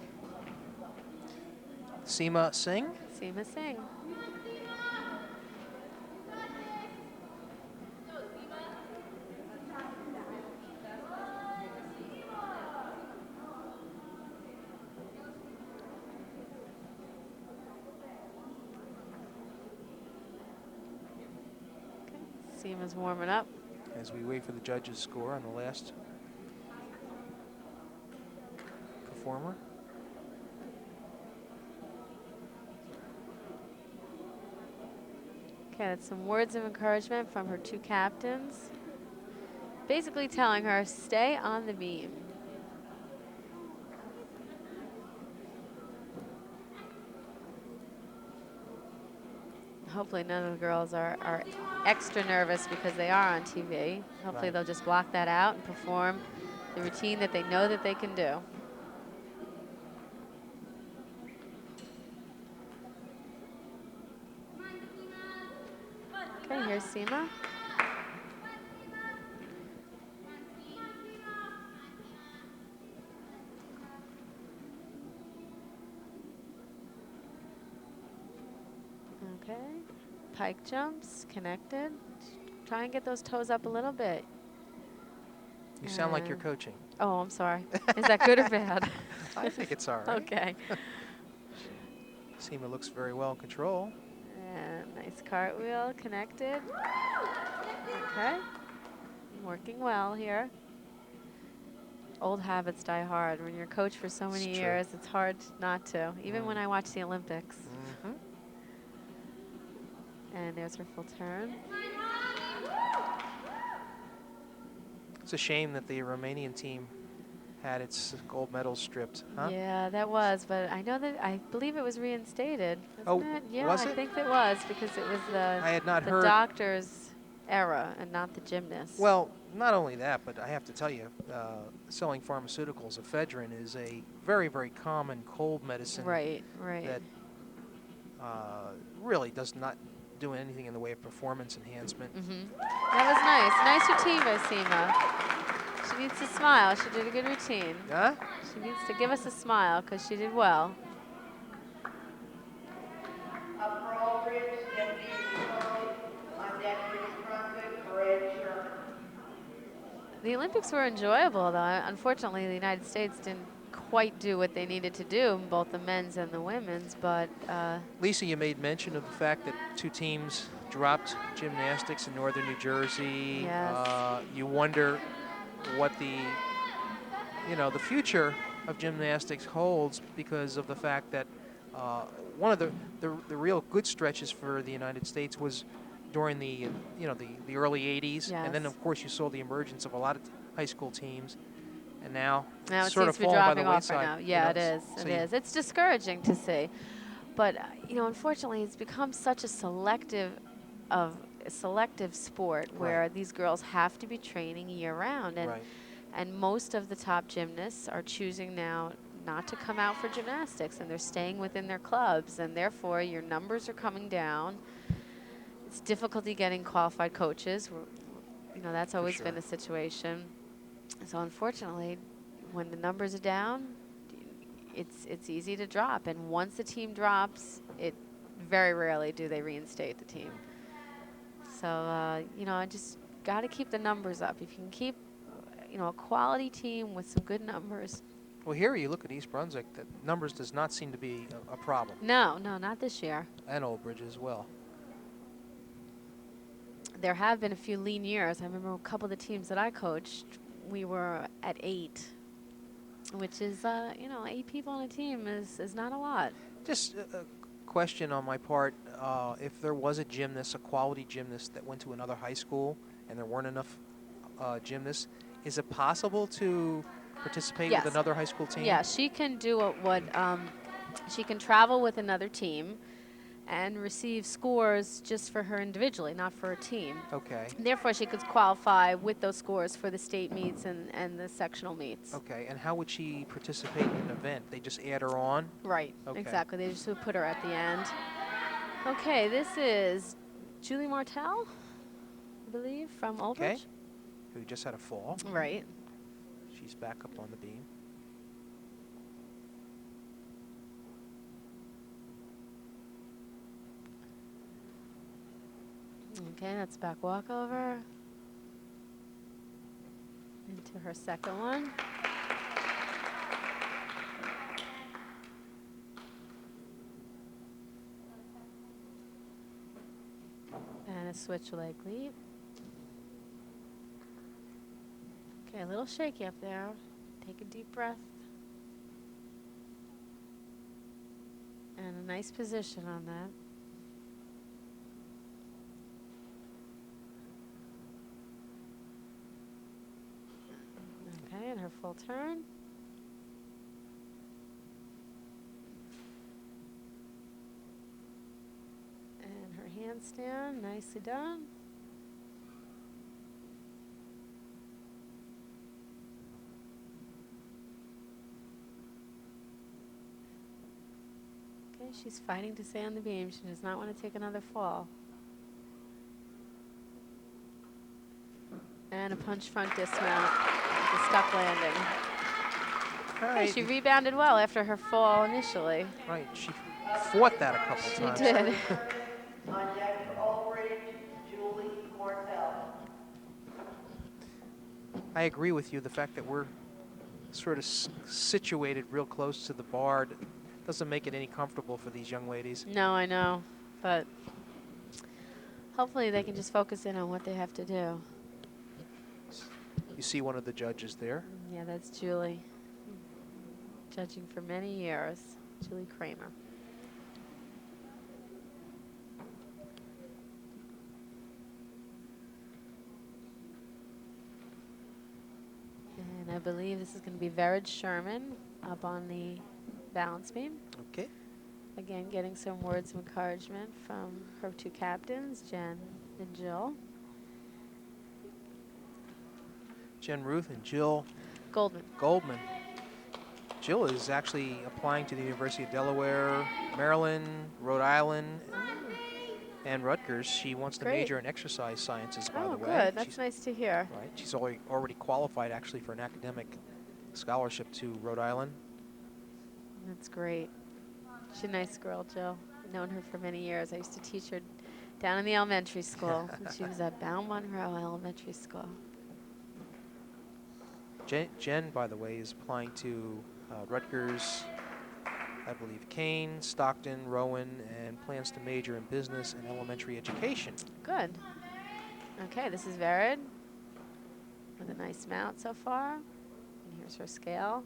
Seema Singh. Seema Singh. Seema's warming up. As we wait for the judges' score on the last performer. Okay, that's some words of encouragement from her 2 captains. Basically telling her, stay on the beam. Hopefully none of the girls are extra nervous because they are on TV. Hopefully Right. they'll just block that out and perform the routine that they know that they can do. Okay, here's Seema. Okay, pike jumps, connected. Try and get those toes up a little bit. You sound like you're And- coaching. Oh, I'm sorry. Is that good or bad? I think it's all right. Okay. Seema looks very well in control. And nice cartwheel, connected. Okay. Working well here. Old habits die hard. When you're a coach for so many It's true. years, it's hard not to, even when I watch the Olympics. Mhm. And there's her full turn. It's a shame that the Romanian team had its gold medals stripped, huh? Yeah, that was, but I know that, I believe it was reinstated. Oh, Wasn't it? Yeah, was I it? think it was because it was I had not the heard. doctor's era and not the gymnast. Well, not only that, but I have to tell you, selling pharmaceuticals, ephedrine is a very, very common cold medicine right, right. that really does not do anything in the way of performance enhancement. That was nice. Nice routine by Seema. She needs to smile. She did a good routine. Huh? She needs to give us a smile because she did well. Up for Old Bridge, Stephanie Zatola. On deck for East Brunswick, Red Sherman. The Olympics were enjoyable, though. Unfortunately, the United States didn't quite do what they needed to do, both the men's and the women's, but Lisa, you made mention of the fact that 2 teams dropped gymnastics in northern New Jersey. Yes. You wonder what the future of gymnastics holds because of the fact that one of the real good stretches for the United States was during the early 80s, and then Yes. of course you saw the emergence of a lot of high school teams, and now now it sort seems of to be fallen by dropping the off wayside. right now. Yeah, it is. So It is. It's discouraging to see. But unfortunately, it's become such of a selective sport where Right. these girls have to be training year round, and Right. and most of the top gymnasts are choosing now not to come out for gymnastics, and they're staying within their clubs, and therefore your numbers are coming down. It's difficulty getting qualified coaches. That's For always sure. been a situation. So unfortunately, when the numbers are down, it's easy to drop. And once the team drops, it very rarely do they reinstate the team. So I just got to keep the numbers up. If you can keep a quality team with some good numbers. Well, here you look at East Brunswick. The numbers does not seem to be a problem, No, not this year. and Old Bridge as well. There have been a few lean years. I remember a couple of the teams that I coached, we were at 8, which is, 8 people on a team is not a lot. Just a question on my part. If there was a gymnast, a quality gymnast that went to another high school and there weren't enough gymnasts, is it possible to participate Yes. with another high school team? Yeah, she can do she can travel with another team and receive scores just for her individually, not for a team. Okay. Therefore, she could qualify with those scores for the state meets and the sectional meets. Okay, and how would she participate in an event? They just add her on? Right, Okay. exactly. They just would put her at the end. Okay, this is Julie Martel, I believe, from Old Okay. Bridge. Who just had a fall. Right. She's back up on the beam. Okay, that's back walkover. Into her second one. And a switch leg leap. Okay, a little shaky up there. Take a deep breath. And a nice position on that. Okay, and her full turn. And her handstand, nicely done. Okay, she's fighting to stay on the beam. She does not want to take another fall. And a punch front dismount with a stuck landing. All Okay, right. she rebounded well after her fall initially. Right. She fought that a couple She times. did. On deck for Old Bridge, Julie Martel. I agree with you. The fact that we're sort of situated real close to the bar doesn't make it any comfortable for these young ladies. No, I know, but hopefully they can just focus in on what they have to do. You see one of the judges there. Yeah, that's Julie. Judging for many years, Julie Kramer. And I believe this is going to be Vered Sherman up on the balance beam. Okay. Again, getting some words of encouragement from her two captains, Jen and Jill. Jen Ruth and Jill Goldman. Goldman. Jill is actually applying to the University of Delaware, Maryland, Rhode Island, and Rutgers. She wants to Great. major in exercise sciences, by Oh, the way. good. That's She's, nice to hear. right. She's already qualified, actually, for an academic scholarship to Rhode Island. That's great. She's a nice girl, Jill. I've known her for many years. I used to teach her down in the elementary school. She was at Bound Monroe Elementary School. Jen, by the way, is applying to Rutgers, I believe Kane, Stockton, Rowan, and plans to major in business and elementary education. Good. Okay, this is Vered with a nice mount so far. And here's her scale.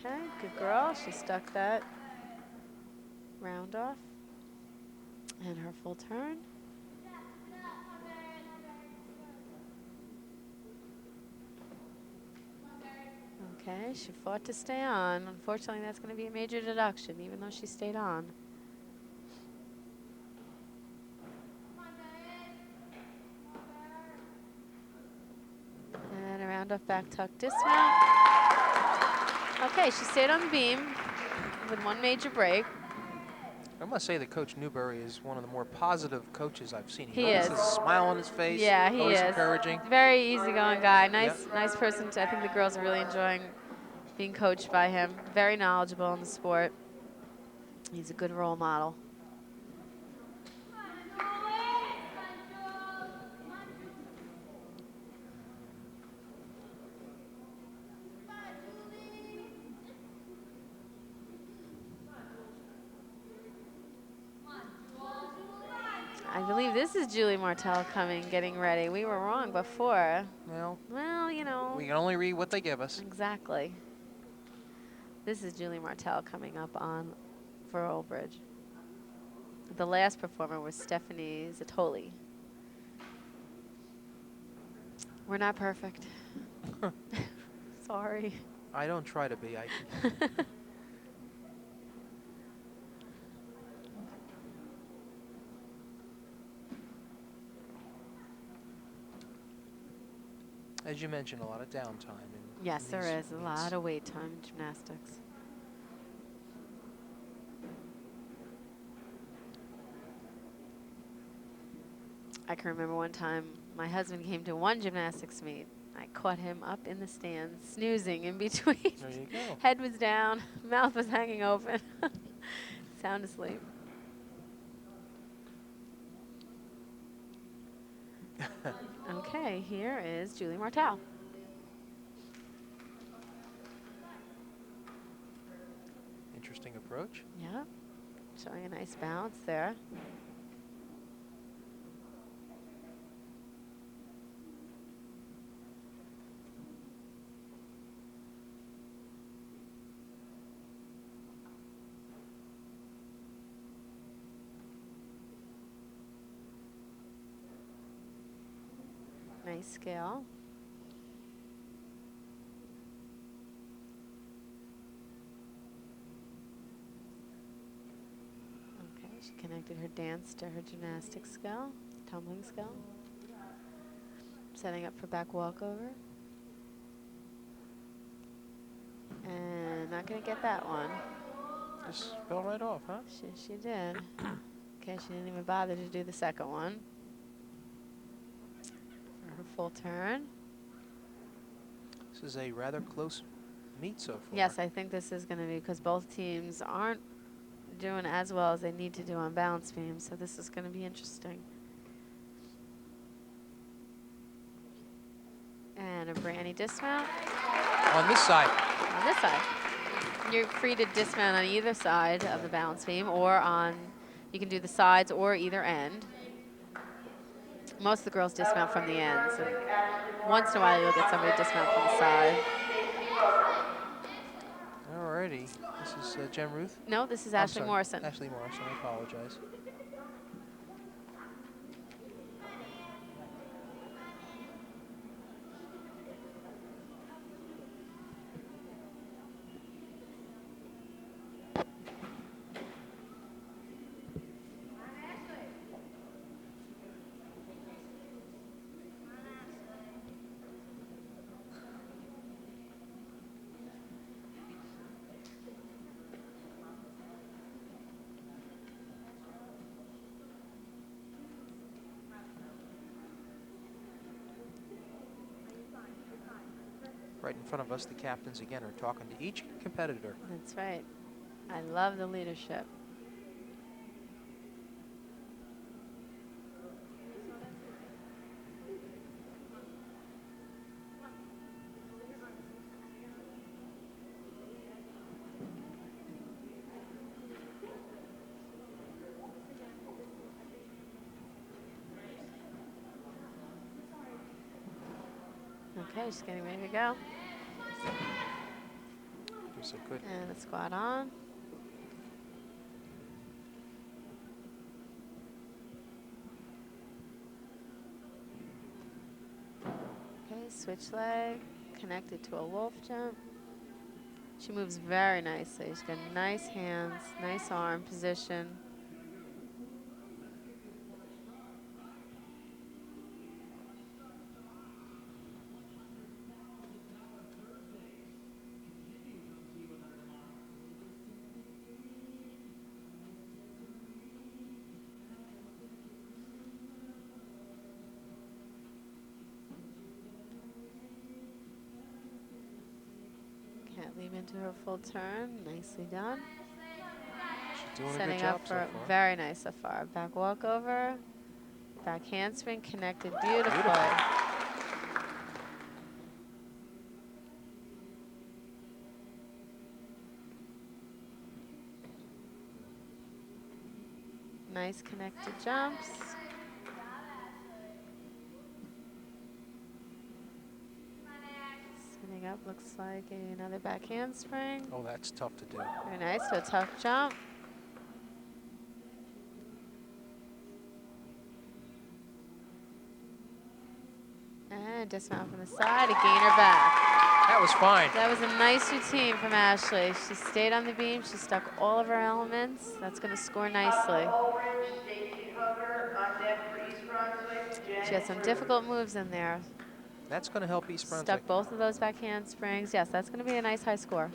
Okay, good girl. She stuck that round off. And her full turn. Okay, she fought to stay on. Unfortunately, that's going to be a major deduction, even though she stayed on. And a round off back tuck dismount. Okay, she stayed on the beam with one major break. I must say that Coach Newberry is one of the more positive coaches I've seen. He always is. has a smile on his face. Yeah, he always is. encouraging. Very easygoing guy. Nice, Yep. nice person. I think the girls are really enjoying being coached by him. Very knowledgeable in the sport. He's a good role model. I believe this is Julie Martell coming, getting ready. We were wrong before. Well, you know. We can only read what they give us. Exactly. This is Julie Martell coming up on for Old Bridge. The last performer was Stephanie Zattoli. We're not perfect. Sorry. I don't try to be. As you mentioned, a lot of downtime. Yes, there is. A lot of wait time in gymnastics. I can remember one time my husband came to one gymnastics meet. I caught him up in the stands, snoozing in between. There you go. Head was down, mouth was hanging open, sound asleep. Okay, here is Julie Martell. Interesting approach. Yep, showing a nice bounce there. Nice scale. Okay, she connected her dance to her gymnastics skill, tumbling skill. Setting up for back walkover. And not gonna get that one. Just fell right off, huh? She did. Okay, she didn't even bother to do the second one. For her full turn. This is a rather close meet so far. Yes, I think this is going to be because both teams aren't doing as well as they need to do on balance beams, so this is going to be interesting. And a Brandy dismount. On this side. On this side. You're free to dismount on either side of the balance beam or on, you can do the sides or either end. Most of the girls dismount from the ends. And once in a while you'll get somebody dismount from the side. Alrighty. This is Jen Ruth? No, this is I'm Ashley sorry, Morrison. Ashley Morrison, I apologize. Right in front of us, the captains again are talking to each competitor. That's right. I love the leadership. Okay, she's getting ready to go. There's So good. And the squat on. Okay, switch leg, connected to a wolf jump. She moves very nicely. She's got nice hands, nice arm position. Can't leave into her full turn. Nicely done. She's doing a Setting good job up so for far. very nice so far. Back walkover, back handspring connected beautifully. Nice connected jumps. Setting up looks like another back handspring. Oh, that's tough to do. Very nice, so a tough jump. And dismount from the side, a gainer back. That was fine. That was a nice routine from Ashley. She stayed on the beam, she stuck all of her elements. That's gonna score nicely. Orange, Stacy Hooker, on deck for East Brunswick, She had some difficult moves in there. That's going to help East Brunswick. Stuck both of those back handsprings. Yes, that's gonna be a nice high score.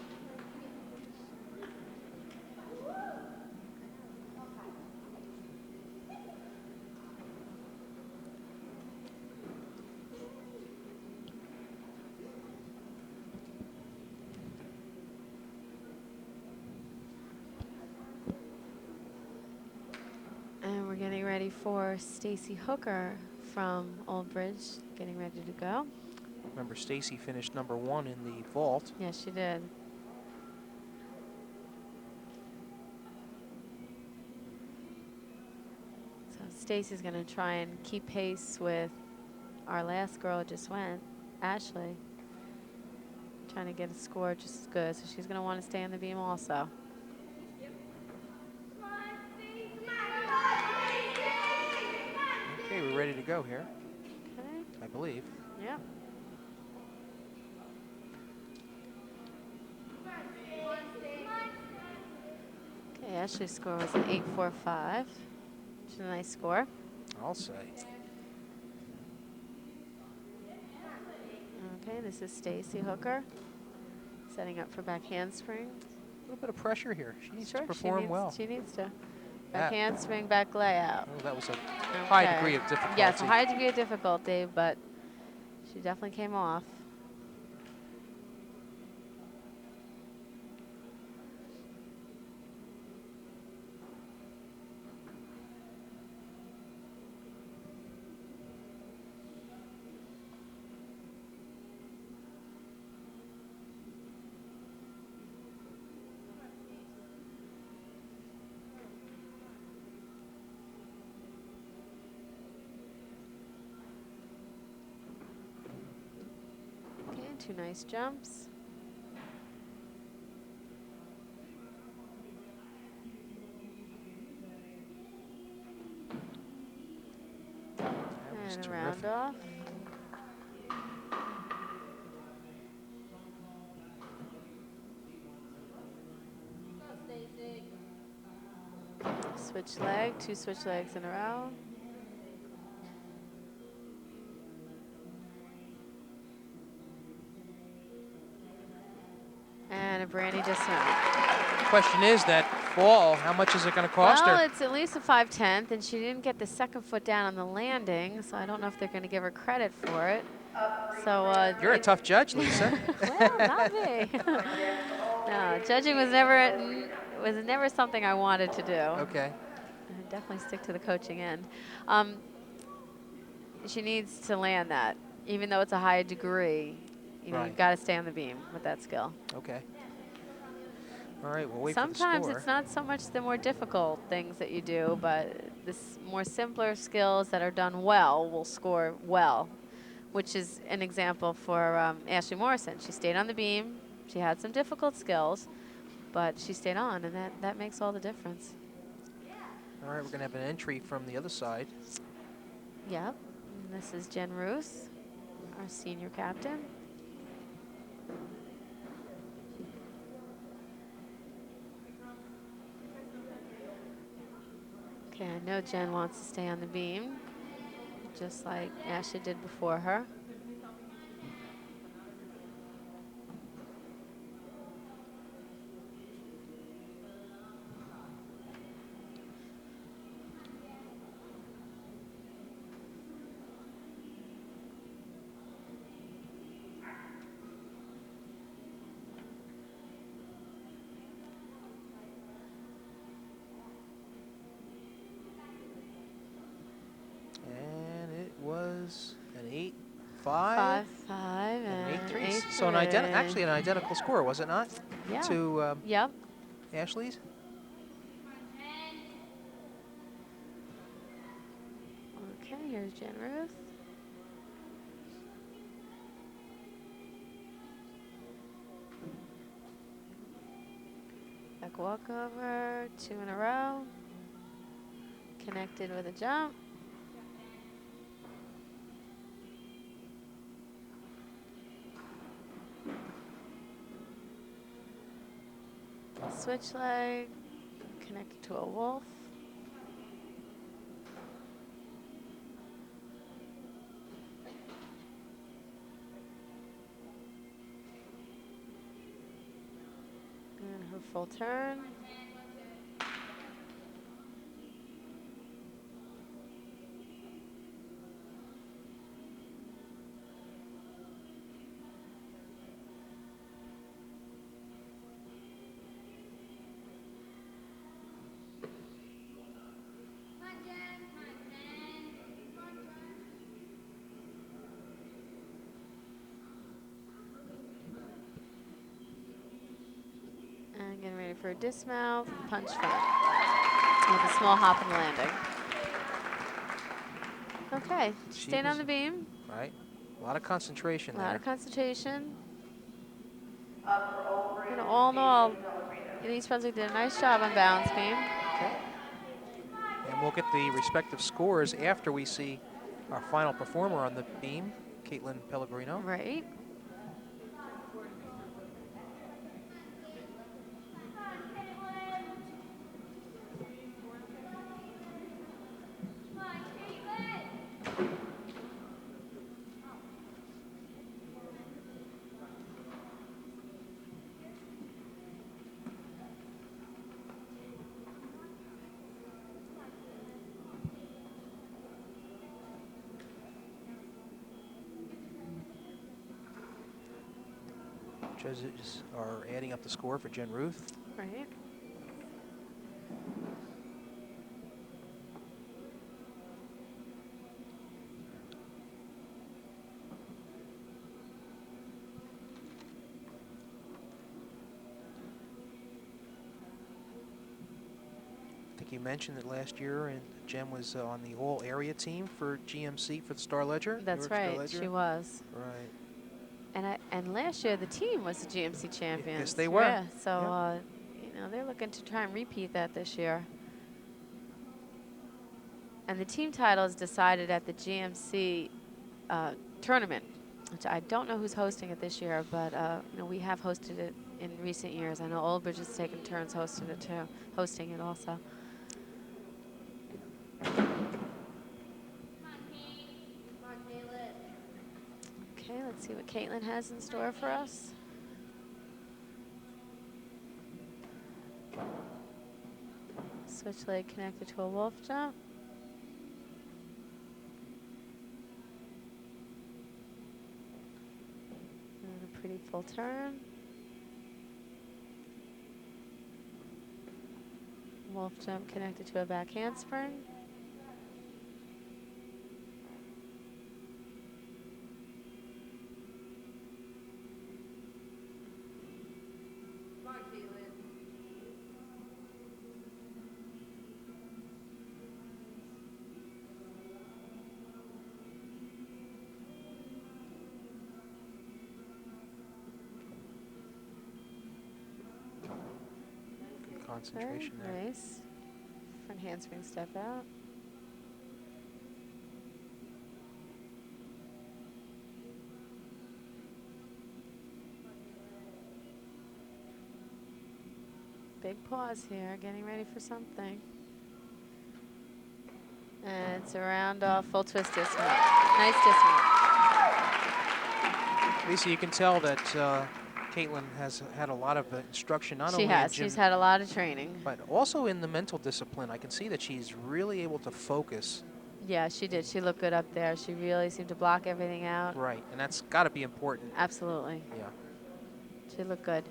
And we're getting ready for Stacy Hooker from Old Bridge, getting ready to go. Remember, Stacy finished #1 in the vault. Yes, she did. So Stacy's going to try and keep pace with our last girl who just went, Ashley. Trying to get a score just as good, so she's going to want to stay on the beam also. Okay, we're ready to go here, Okay. I believe. Yep. Okay, Ashley's score was an 8.45, which is a nice score. I'll say. Okay, this is Stacy Hooker, setting up for back handspring. A little bit of pressure here. She needs Sure, to perform well. She needs to. That- Back handspring, back layout. Oh, that was a high Okay. degree of difficulty. Yes, a high degree of difficulty, but she definitely came off. Okay, 2 nice jumps. That was And a terrific. round off. Switch leg, 2 switch legs in a row. And a Brandy dismount. Question is that fall, how much is it going to cost Well, her? it's at least a 5/10, and she didn't get the second foot down on the landing, so I don't know if they're going to give her credit for it. So You're a tough judge, Lisa. well, not me. No, judging was never something I wanted to do. Okay. I definitely stick to the coaching end. She needs to land that, even though it's a high degree. Right. You've got to stay on the beam with that skill. Okay. All right, we'll wait for the Sometimes score. it's not so much the more difficult things that you do, but the more simpler skills that are done well will score well, which is an example for Ashley Morrison. She stayed on the beam. She had some difficult skills, but she stayed on, and that makes all the difference. All right, we're going to have an entry from the other side. Yep. And this is Jen Ruth, our senior captain. Okay, I know Jen wants to stay on the beam, just like Ashley did before her. And it was an 8-5. 5-5 and an and 8-3. 8-3. So actually an identical score, was it not? Yeah. To Yep. Ashley's? Okay, here's Jen Ruth. Back walkover, 2 in a row. Connected with a jump. Switch leg, connected to a wolf. And her full turn. And getting ready for a dismount, punch front with a small hop and landing. Okay, She staying on was- the beam. Right. A lot of concentration A lot there. of concentration. Up for Old Bridge, And all in all, Caitlin Pellegrino. East Brunswick did a nice job on balance beam. Okay. And we'll get the respective scores after we see our final performer on the beam, Caitlin Pellegrino. Right. Judges are adding up the score for Jen Ruth. Right. I think you mentioned that last year and Jen was on the all-area team for GMC for the Star Ledger. That's Newark Star right. Ledger. She was. Right. And last year the team was the GMC champions. Yes, they were. Yeah. So Yep. you know, they're looking to try and repeat that this year. And the team title is decided at the GMC tournament, which I don't know who's hosting it this year, but you know, we have hosted it in recent years. I know Old Bridge has taken turns hosting it also. Okay, let's see what Caitlin has in store for us. Switch leg connected to a wolf jump. And a pretty full turn. Wolf jump connected to a back handspring. concentration there. Nice. Front handspring step out. Big pause here, getting ready for something. And it's a round off, full twist dismount. Nice dismount. Lisa, you can tell that Caitlin has had a lot of instruction, not She only has. in gym, She's had a lot of training. but also in the mental discipline. I can see that she's really able to focus. Yeah, she did. She looked good up there. She really seemed to block everything out. Right, and that's got to be important. Absolutely. Yeah. She looked good.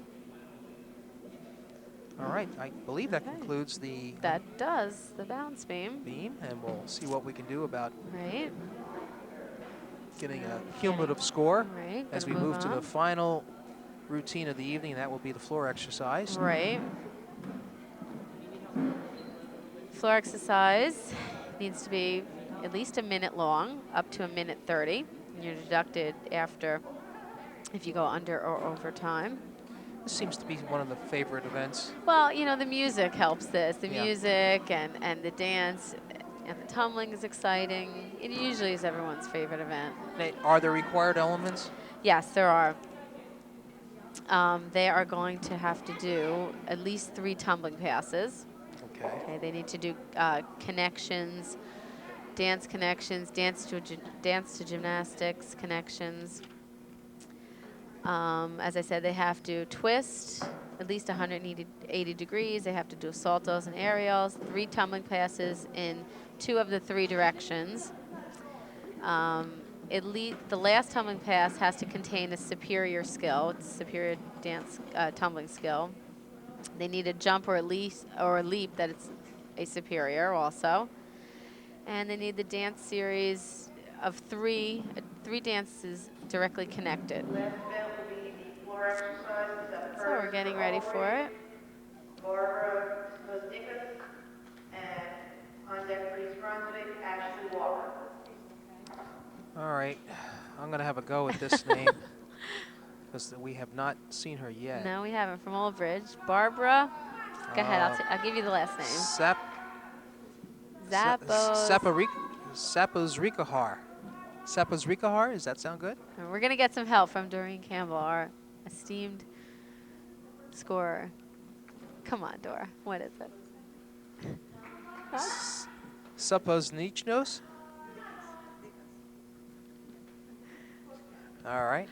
All right, I believe that Okay. concludes the That does the balance beam. beam, and we'll see what we can do about Right. getting a cumulative score Right. as Gonna we move to the on. final routine of the evening. That will be the floor exercise. Right. Floor exercise needs to be at least a minute long, up to a minute 30. And you're deducted after if you go under or over time. This seems to be one of the favorite events. Well, you know, the music helps this. The Yeah. music and the dance and the tumbling is exciting. It usually is everyone's favorite event. Are there required elements? Yes, there are. They are going to have to do at least 3 tumbling passes. Okay. Okay, they need to do connections, dance to gymnastics connections. As I said, they have to twist at least 180 degrees. They have to do saltos and aerials, 3 tumbling passes in 2 of the 3 directions. The last tumbling pass has to contain a superior skill. It's superior dance tumbling skill. They need a jump or a leap that it's a superior also. And they need the dance series of 3 dances directly connected. Last event will be the floor exercises. So we're getting ready for it. Barbara Stosnikas and on deck for East Brunswick, Ashley Walker. All right, I'm going to have a go at this name because we have not seen her yet. No, we haven't. From Old Bridge. Barbara. Go ahead. I'll give you the last name. Zappos. Sapos-Rikahar. Sapos-Rikahar, does that sound good? And we're going to get some help from Doreen Campbell, our esteemed scorer. Come on, Dora. What is it? Huh? Sapos-Nichnos? All right.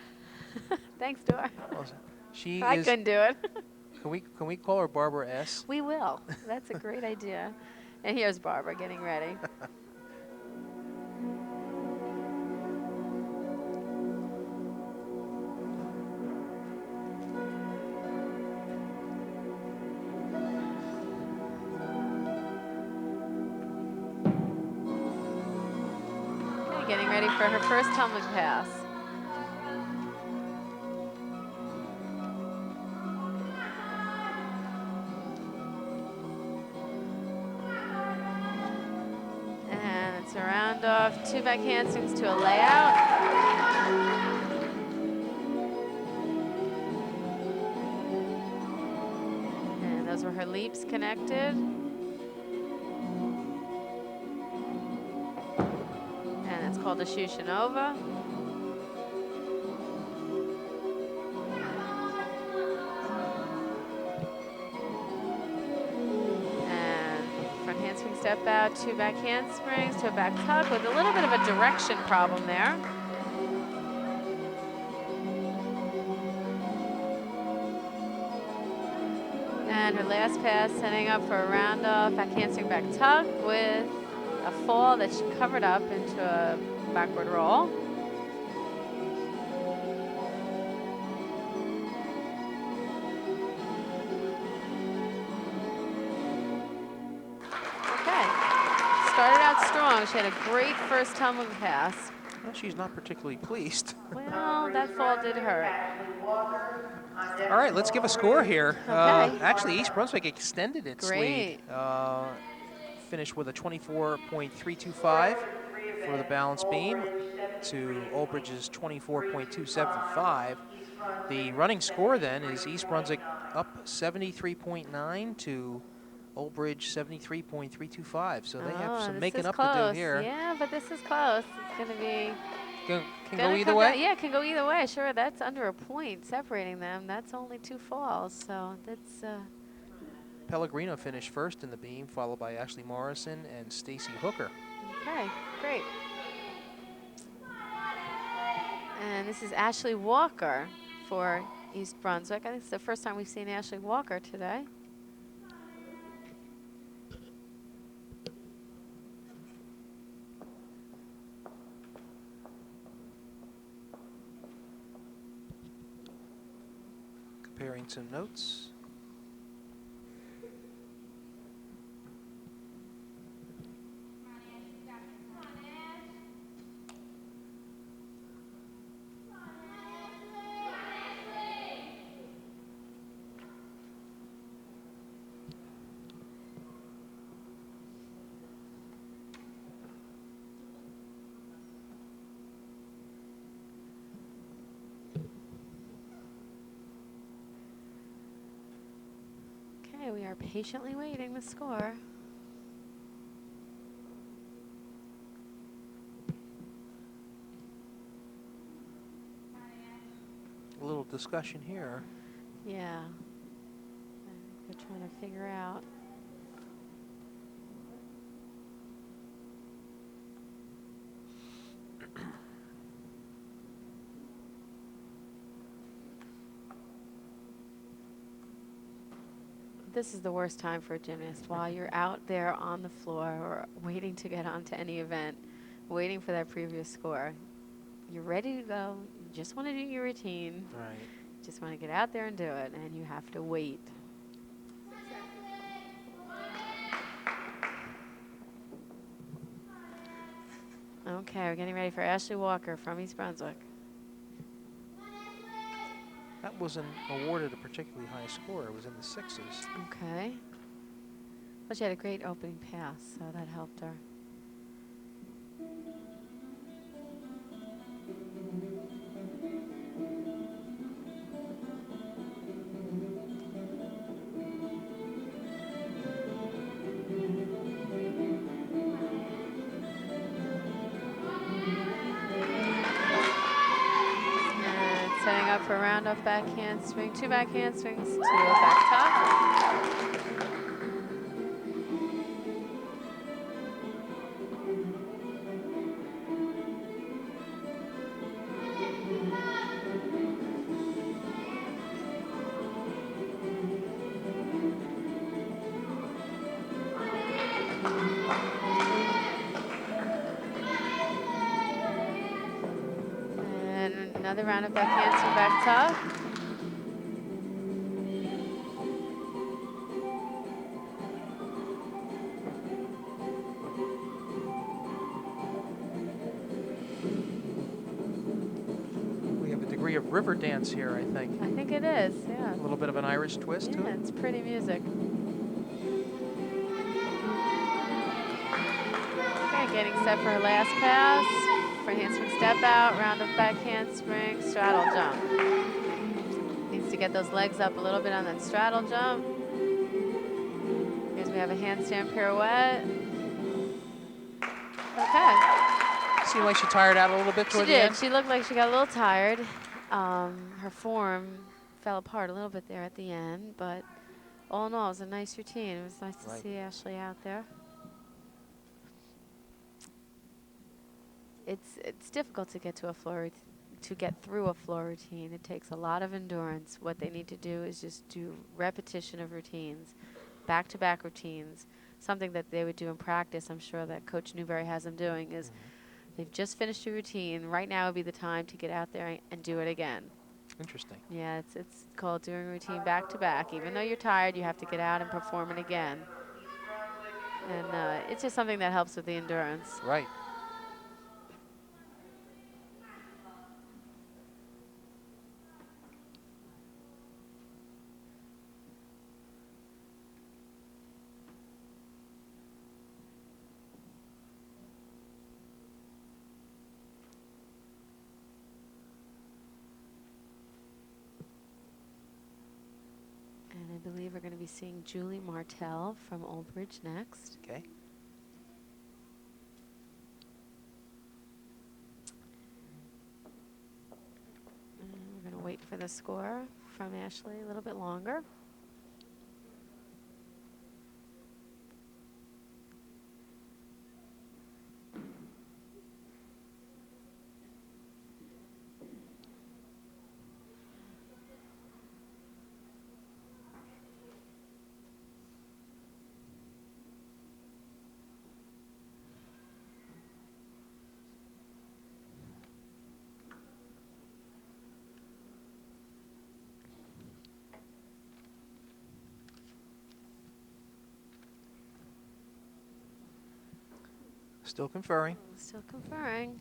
Thanks, Dora. Well, she I is. couldn't do it. Can we call her Barbara S? We will. That's a great idea. And here's Barbara getting ready. Okay, getting ready for her first tumbling pass. And it's a round off, 2 back handsprings to a layout. And those were her leaps connected. And it's called a Shushanova. And front handspring step out, 2 back handsprings to a back tuck with a little bit of a direction problem there. And her last pass setting up for a round off, back handspring, back tuck with a fall that she covered up into a backward roll. Okay, started out strong. She had a great first tumbling pass. Well, she's not particularly pleased. Well, that fall did hurt. Ashley Walker on deck All right, for let's give a Old score Bridge. here. Okay. Actually, East Brunswick extended its Great. lead. Finished with a 24.325 for the balance beam to Old Bridge's 24.275. The running score then is East Brunswick up 73.9 to Old Bridge 73.325. So they have some this making is up close. to do here. Yeah, but this is close. It's going to be... Can go either way? Yeah, it can go either way. Sure, that's under a point separating them. That's only 2 falls, so that's... Pellegrino finished first in the beam, followed by Ashley Morrison and Stacy Hooker. Okay, great. And this is Ashley Walker for East Brunswick. I think it's the first time we've seen Ashley Walker today. Comparing some notes. Okay, we are patiently waiting the score. A little discussion here. Yeah. They're trying to figure out. This is the worst time for a gymnast while you're out there on the floor or waiting to get onto any event, waiting for that previous score. You're ready to go. You just want to do your routine. Right. Just want to get out there and do it, and you have to wait. Okay, we're getting ready for Ashley Walker from East Brunswick. That wasn't awarded a particularly high score. It was in the 6s. Okay. Well, she had a great opening pass, so that helped her. Setting up for a round off back handspring, 2 back handsprings to a back top. And another round of back handspring, back top. Of river dance here, I think. I think it is, yeah. A little bit of an Irish twist to it. Yeah, it's pretty music. Okay, getting set for her last pass. For handspring step out, round of back handspring, straddle jump. Needs to get those legs up a little bit on that straddle jump. Here's we have a handstand pirouette. Okay. Seemed like she tired out a little bit toward the end. She looked like she got a little tired. Her form fell apart a little bit there at the end, but all in all, it was a nice routine. It was nice to see Ashley out there. It's difficult to get to a floor to get through a floor routine. It takes a lot of endurance. What they need to do is just do repetition of routines, back-to-back routines. Something that they would do in practice, I'm sure that Coach Newberry has them doing, is they've just finished a routine. Right now would be the time to get out there and do it again. Interesting. Yeah, it's called doing a routine back to back. Even though you're tired, you have to get out and perform it again. And it's just something that helps with the endurance. Right. believe we're going to be seeing Julie Martell from Old Bridge next. Okay. And we're going to wait for the score from Ashley a little bit longer. Still conferring. Still conferring.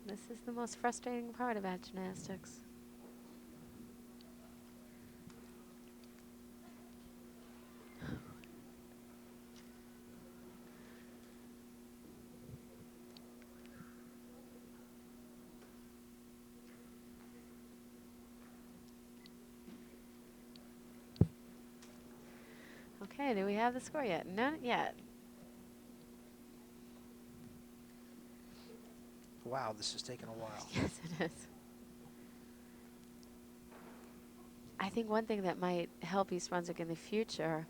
This is the most frustrating part about gymnastics. Okay, do we have the score yet? Not yet. Wow, this is taking a while. Yes, it is. I think one thing that might help East Brunswick in the future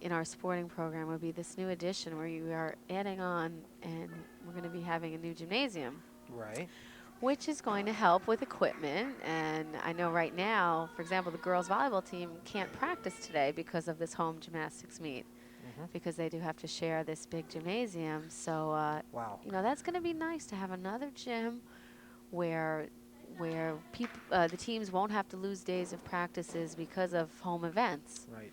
in our sporting program would be this new addition where you are adding on, and we're going to be having a new gymnasium, Right. which is going to help with equipment. And I know right now, for example, the girls volleyball team can't practice today because of this home gymnastics meet, because they do have to share this big gymnasium. So, Wow. you know, that's going to be nice to have another gym where people, the teams won't have to lose days of practices because of home events. Right.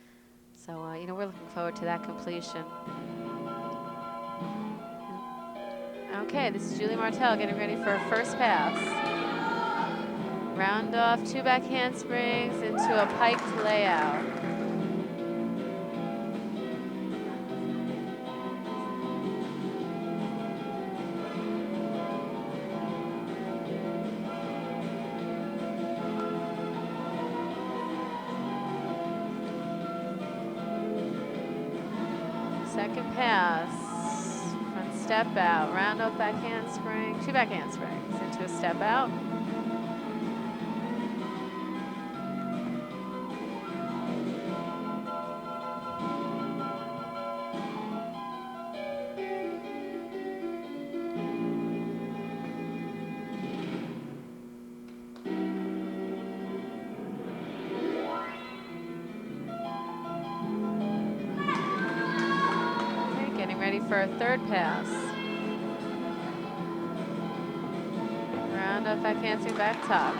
So, you know, we're looking forward to that completion. Okay, this is Julie Martell getting ready for her first pass. Round off, 2 back handsprings into a piked layout. Second pass, front step out, round off back handspring, 2 back handsprings into a step out. For a third pass. Round up back handspring back top.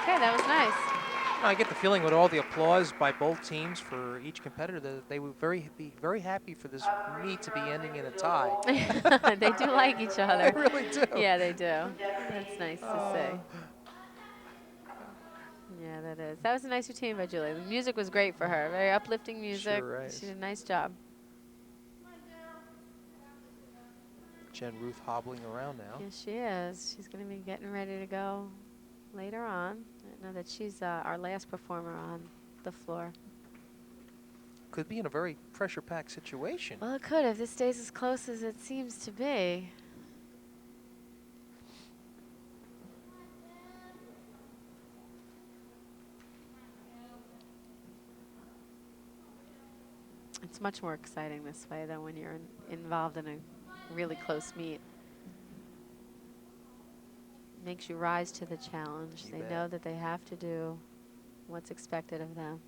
Okay, that was nice. I get the feeling with all the applause by both teams for each competitor that they would be very happy for this meet to be ending in a tie. They do like each other. They really do. Yeah, they do. That's nice to see. Yeah, that is. That was a nice routine by Julie. The music was great for her. Very uplifting music. Sure is. She did a nice job. Jen Ruth hobbling around now. Yes, she is. She's going to be getting ready to go later on. I know that she's our last performer on the floor. Could be in a very pressure-packed situation. Well, it could if this stays as close as it seems to be. It's much more exciting this way than when you're involved in a really close meet. Makes you rise to the challenge. You They bet. know that they have to do what's expected of them.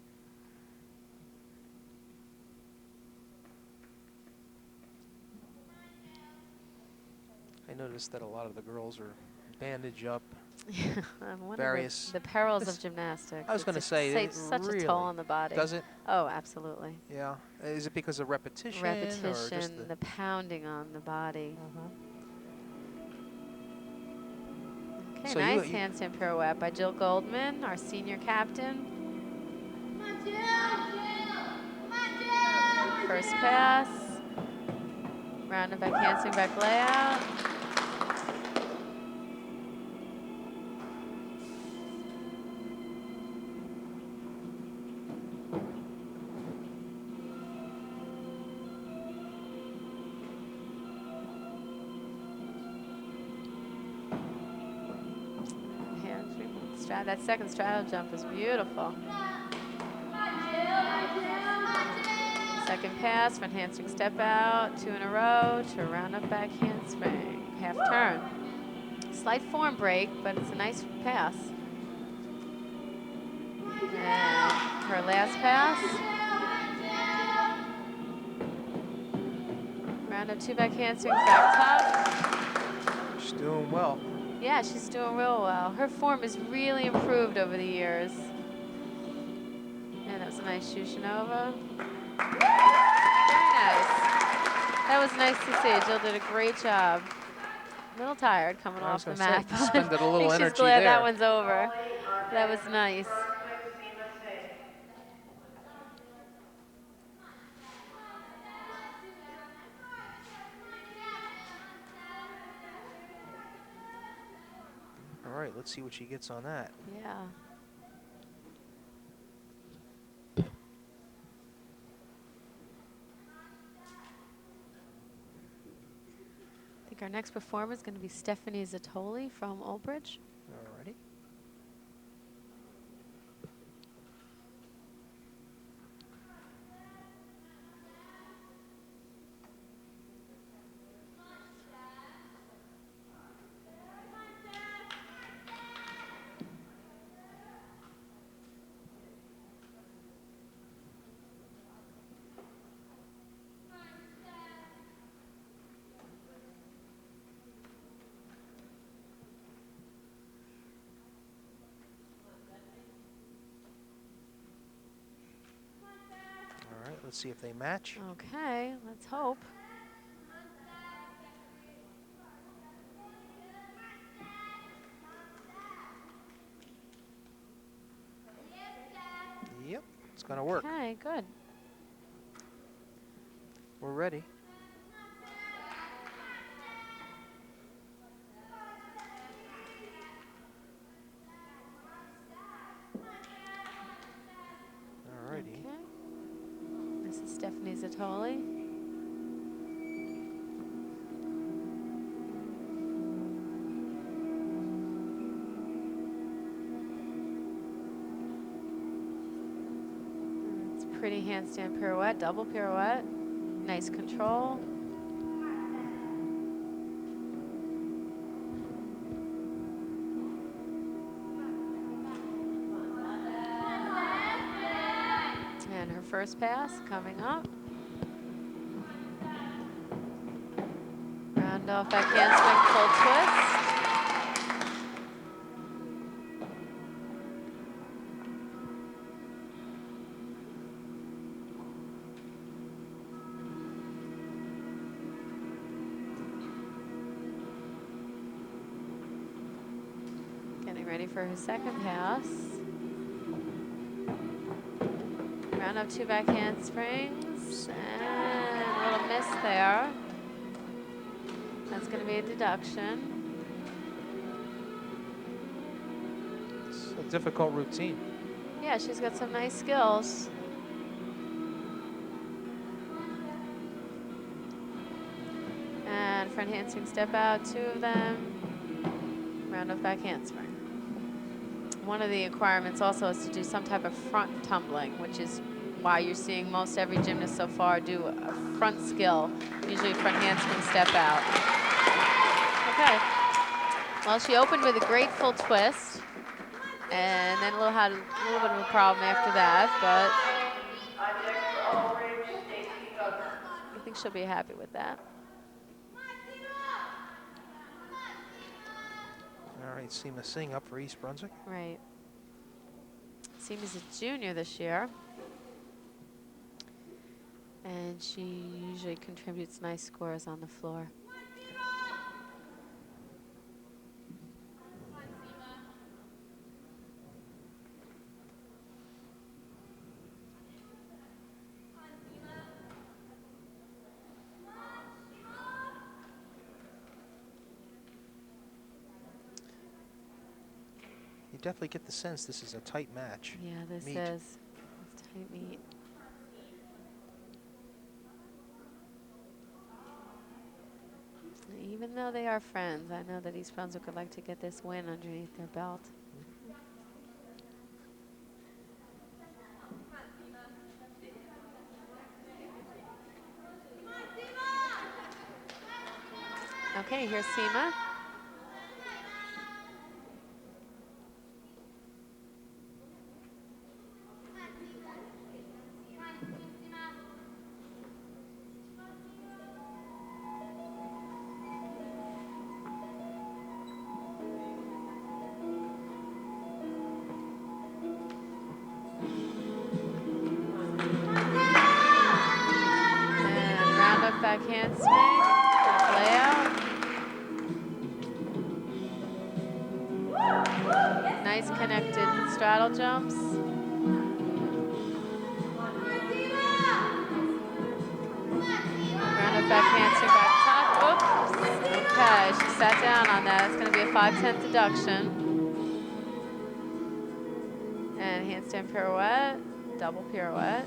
I noticed that a lot of the girls are bandaged up. One Various- of the perils of gymnastics. I was It's gonna just say, takes such a really? toll on the body. Does it? Oh, absolutely. Yeah. Is it because of repetition? Or just Repetition, the pounding on the body. Okay, So nice handstand pirouette by Jill Goldman, our senior captain. First pass. Round and back handstand back layout. That second straddle jump is beautiful. Second pass, front handspring step out, 2 in a row to round up back handspring, half turn. Slight form break, but it's a nice pass. And her last pass. Round up 2 back handsprings, back tuck. she's doing well. Yeah, she's doing real well. Her form has really improved over the years. And that was a nice Shushinova. Very nice. That was nice to see. Jill did a great job. A little tired coming off the mat. Spending a little I think energy she's glad there. that one's over. That was nice. Brunswick, Seema Singh. All right, let's see what she gets on that. Yeah. I think our next performer is going to be Stephanie Zattoli from Old Bridge. All righty. Let's see if they match. Okay, let's hope. Yep, it's gonna work. Okay, good. We're ready. All righty. Okay. This is Stephanie Zattoli. It's a pretty handstand pirouette, double pirouette. Nice control. And her first pass coming up. Round off back handspring, full twist. Getting ready for her second pass. Round up 2 back handsprings, and a little miss there. That's going to be a deduction. It's a difficult routine. Yeah, she's got some nice skills. And front handspring step out, 2 of them. Round off back handspring. One of the requirements also is to do some type of front tumbling, which is why you're seeing most every gymnast so far do a front skill, usually front handspring step out. Okay. Well, she opened with a great full twist, and then had a little bit of a problem after that, but On deck for Old Bridge, Stacy Douglas. I think she'll be happy with that. All right, Seema Singh up for East Brunswick. Right. Seema's a junior this year. And she usually contributes nice scores on the floor. definitely get the sense this is a tight match. Yeah, this Meet. is. It's tight meet. Even though they are friends, I know that East Brunswick would like to get this win underneath their belt. Okay, here's Seema. And round up back handspring, layout. Nice connected straddle jumps. Round up back handspring, back top. Oops. Okay, she sat down on that. It's going to be a 5/10 deduction. And handstand pirouette, double pirouette.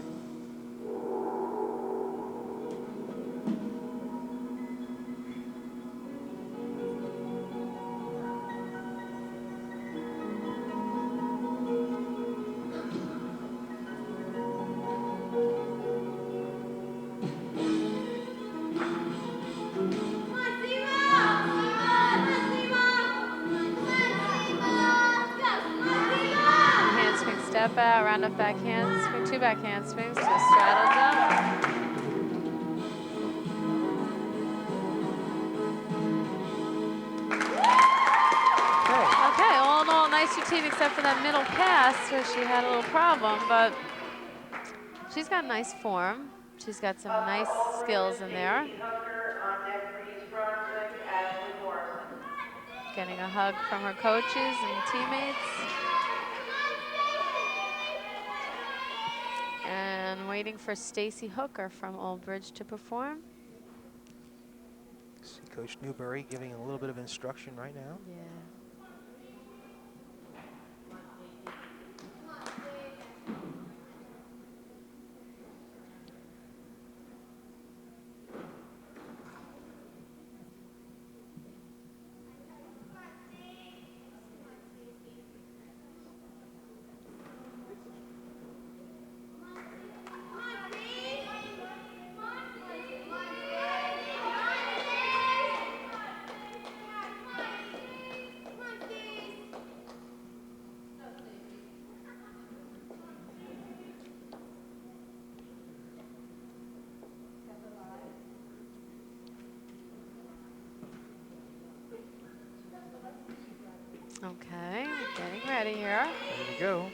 Handspring step out, round up back handspring, 2 back handsprings to a straddle jump. Okay, all in all, nice routine except for that middle pass where she had a little problem, but she's got nice form. She's got some nice skills in there. Getting a hug from her coaches and teammates. And waiting for Stacy Hooker from Old Bridge to perform. See Coach Newberry giving a little bit of instruction right now. Yeah. Okay, getting ready here. There we go.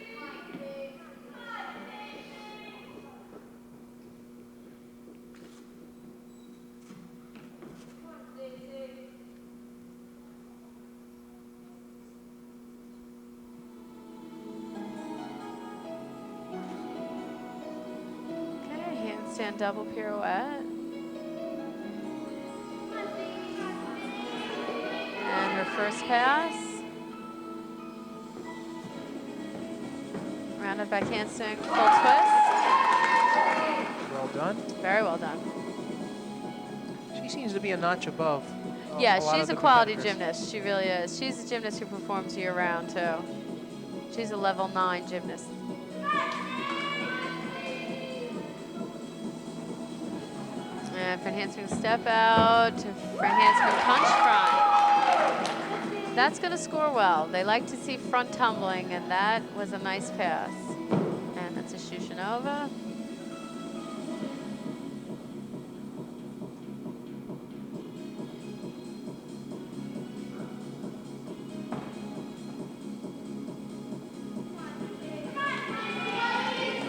Okay, handstand double pirouette. And her first pass. Round up back handstand, full twist. Well done. Very well done. She seems to be a notch above. Yeah, a lot she's of a the quality competitors. gymnast. She really is. She's a gymnast who performs year round too. She's a level 9 gymnast. And front handspring step out to front handspring punch front. That's going to score well. They like to see front tumbling, and that was a nice pass. And that's a Shushanova.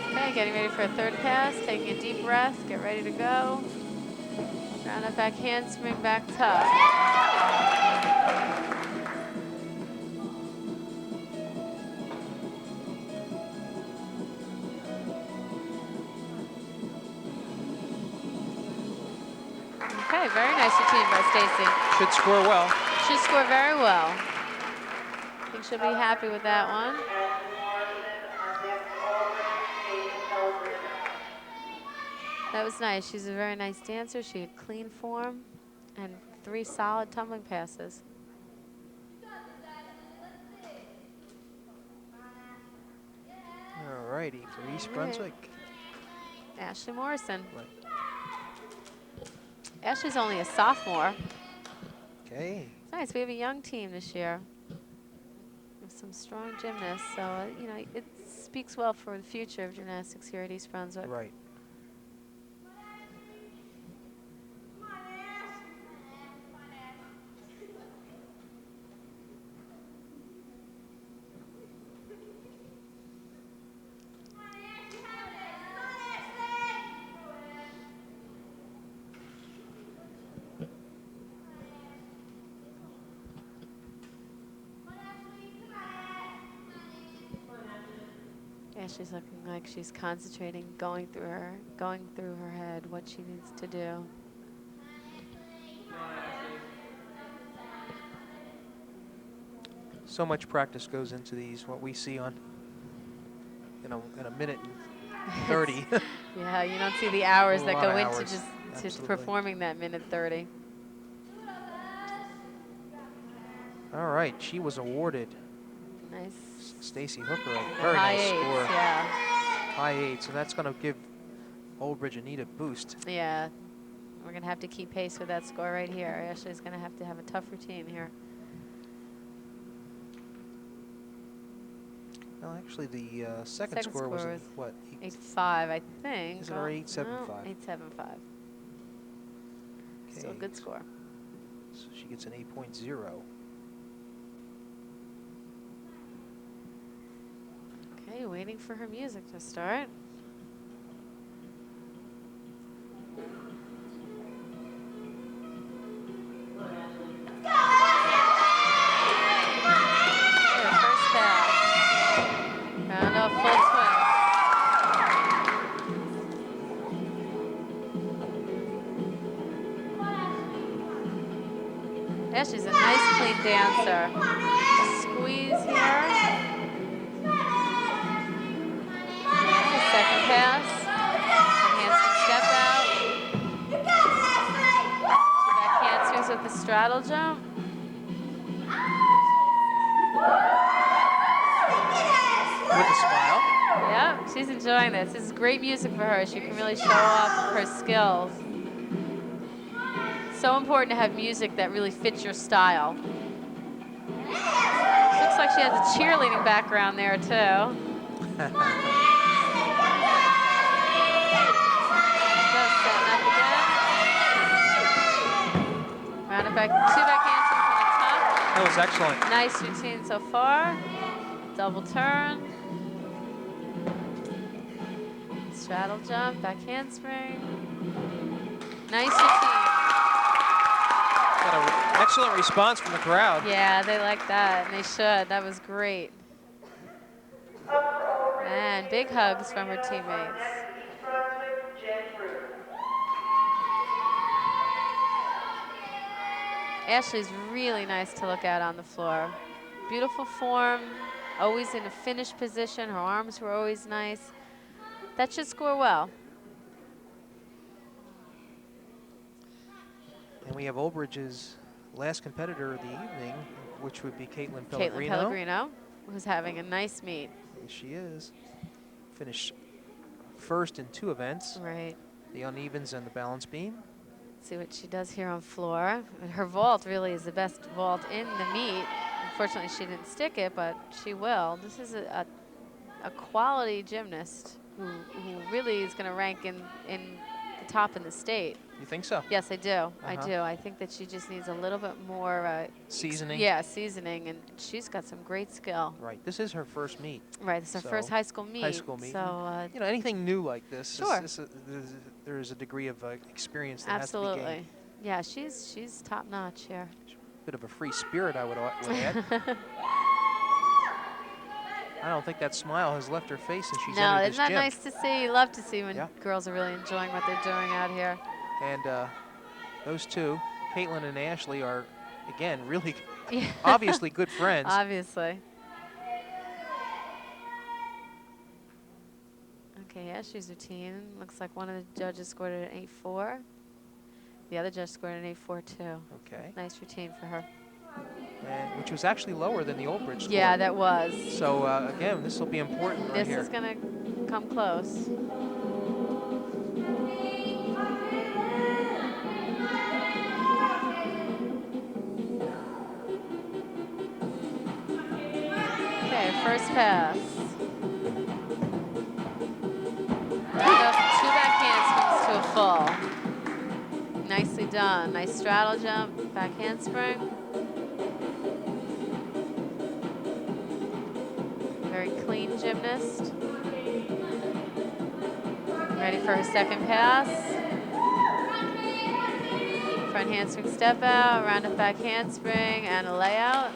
Okay, getting ready for a third pass, taking a deep breath, get ready to go. Round up back handspring, back tuck. Okay, very nice routine by Stacy. Should score well. Should score very well. I think she'll be happy with that one. Ashley Morrison on deck for Aldridge, Kate Pellegrino. That was nice. She's a very nice dancer. She had clean form and 3 solid tumbling passes. All righty, for East Brunswick. Ashley Morrison. Right. Ashley's only a sophomore. Okay. It's nice. We have a young team this year with some strong gymnasts. So, you know, it speaks well for the future of gymnastics here at East Brunswick. Right. Ashley's looking like she's concentrating, going through her head what she needs to do. So much practice goes into these. What we see on in a minute and 30. Yeah, you don't see the hours A that lot go of into hours. just Absolutely. performing that minute 30. All right, she was awarded Nice. Stacy Hooker a The very high nice eights, score. yeah. High 8, so that's going to give Old Bridge a needed boost. Yeah. We're going to have to keep pace with that score right here. Ashley's going to have a tough routine here. Well, actually, the second score was was what? 8.5, I think. Is it our 8.75? No, 8.75. Still a Okay. good score. So she gets an 8.0. Okay, waiting for her music to start. Her first pass. Round off full twist. Yeah, she's a nice, clean dancer. Squeeze here. Second pass. Enhancement step out. 2 back handspring with the straddle jump. With a smile. Yep, she's enjoying this. This is great music for her. She can really show off her skills. So important to have music that really fits your style. Looks like she has a cheerleading background there too. Round it back, 2 back handsprings from the top. That was excellent. Nice routine so far. Double turn. Straddle jump, back handspring. Nice routine. Got an excellent response from the crowd. Yeah, they like that, and they should. That was great. And big hugs from her teammates. East Brunswick, Jen Drew. Ashley's really nice to look at on the floor. Beautiful form, always in a finished position. Her arms were always nice. That should score well. And we have Old Bridge's last competitor of the evening, which would be Caitlin Caitlin Pellegrino. Pellegrino, who's having a nice meet. Yes, she is. Finished first in 2 events, Right. the unevens and the balance beam. See what she does here on floor. And her vault really is the best vault in the meet. Unfortunately, she didn't stick it, but she will. This is a quality gymnast who really is going to rank in the top in the state. You think so? Yes, I do. I Uh-huh. do. I think that she just needs a little bit more Seasoning? Yeah, seasoning, and she's got some great skill. Right. This is her first meet. Right, it's her first So, high school meet. high school meet. So You know, anything new like this, Sure. there's a degree of experience that has to be absolutely. gained. Yeah, she's top notch here. Bit of a free spirit, I would add. I don't think that smile has left her face since she's No, entered isn't this that gym. nice to see? You love to see when Yeah. girls are really enjoying what they're doing out here. And those two, Caitlin and Ashley, are again, really Yeah. obviously good friends. Obviously. Okay, Ashley's routine. Looks like one of the judges scored it an 8.4. The other judge scored an 8.4 too. Okay. Nice routine for her. And which was actually lower than the Old Bridge score. Yeah, that was. So again, this will be important right This here. is going to come close. Okay, first pass. Round up 2 back handsprings to a full. Nicely done. Nice straddle jump, back handspring. Very clean gymnast. Ready for her second pass. Front handspring step out, round up back handspring, and a layout.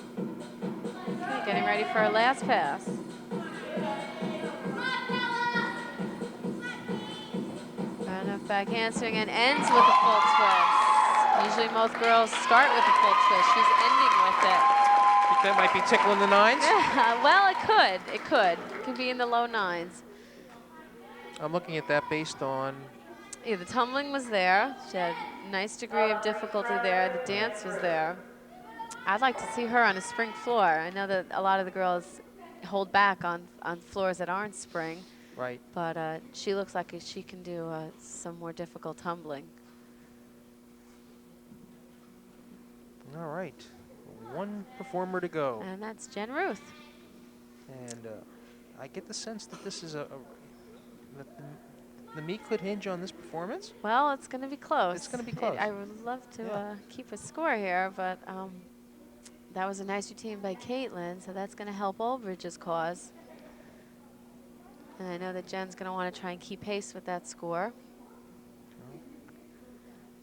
Okay, getting ready for her last pass. Round up back handspring and ends with a full twist. Usually most girls start with a full twist. She's ending with it. Think that might be tickling the nines? Yeah, well, it could. It could. It could be in the low nines. I'm looking at that based on. Yeah, the tumbling was there. She had a nice degree of difficulty there. The dance was there. I'd like to see her on a spring floor. I know that a lot of the girls hold back on floors that aren't spring, Right. but she looks like she can do some more difficult tumbling. All right. One performer to go. And that's Jen Ruth. And I get the sense that this is that the meet could hinge on this performance. Well, it's going to be close. It's going to be close. I would love to Yeah. keep a score here, but that was a nice routine by Caitlin, so that's going to help Oldbridge's cause. And I know that Jen's going to want to try and keep pace with that score.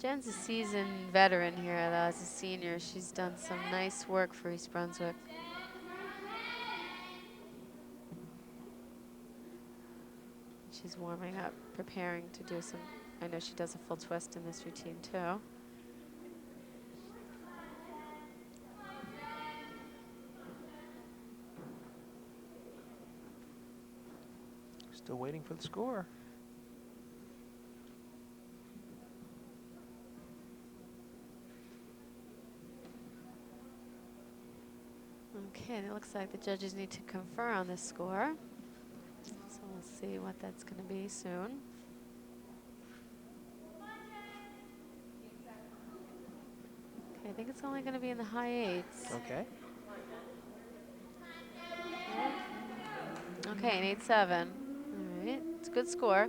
Jen's a seasoned veteran here, though, as a senior. She's done some nice work for East Brunswick. She's warming up, preparing to do some, I know she does a full twist in this routine too. Still waiting for the score. Okay, and it looks like the judges need to confer on this score. So we'll see what that's going to be soon. Okay, I think it's only going to be in the high eights. Okay. Okay, an 8.7. All right, it's a good score.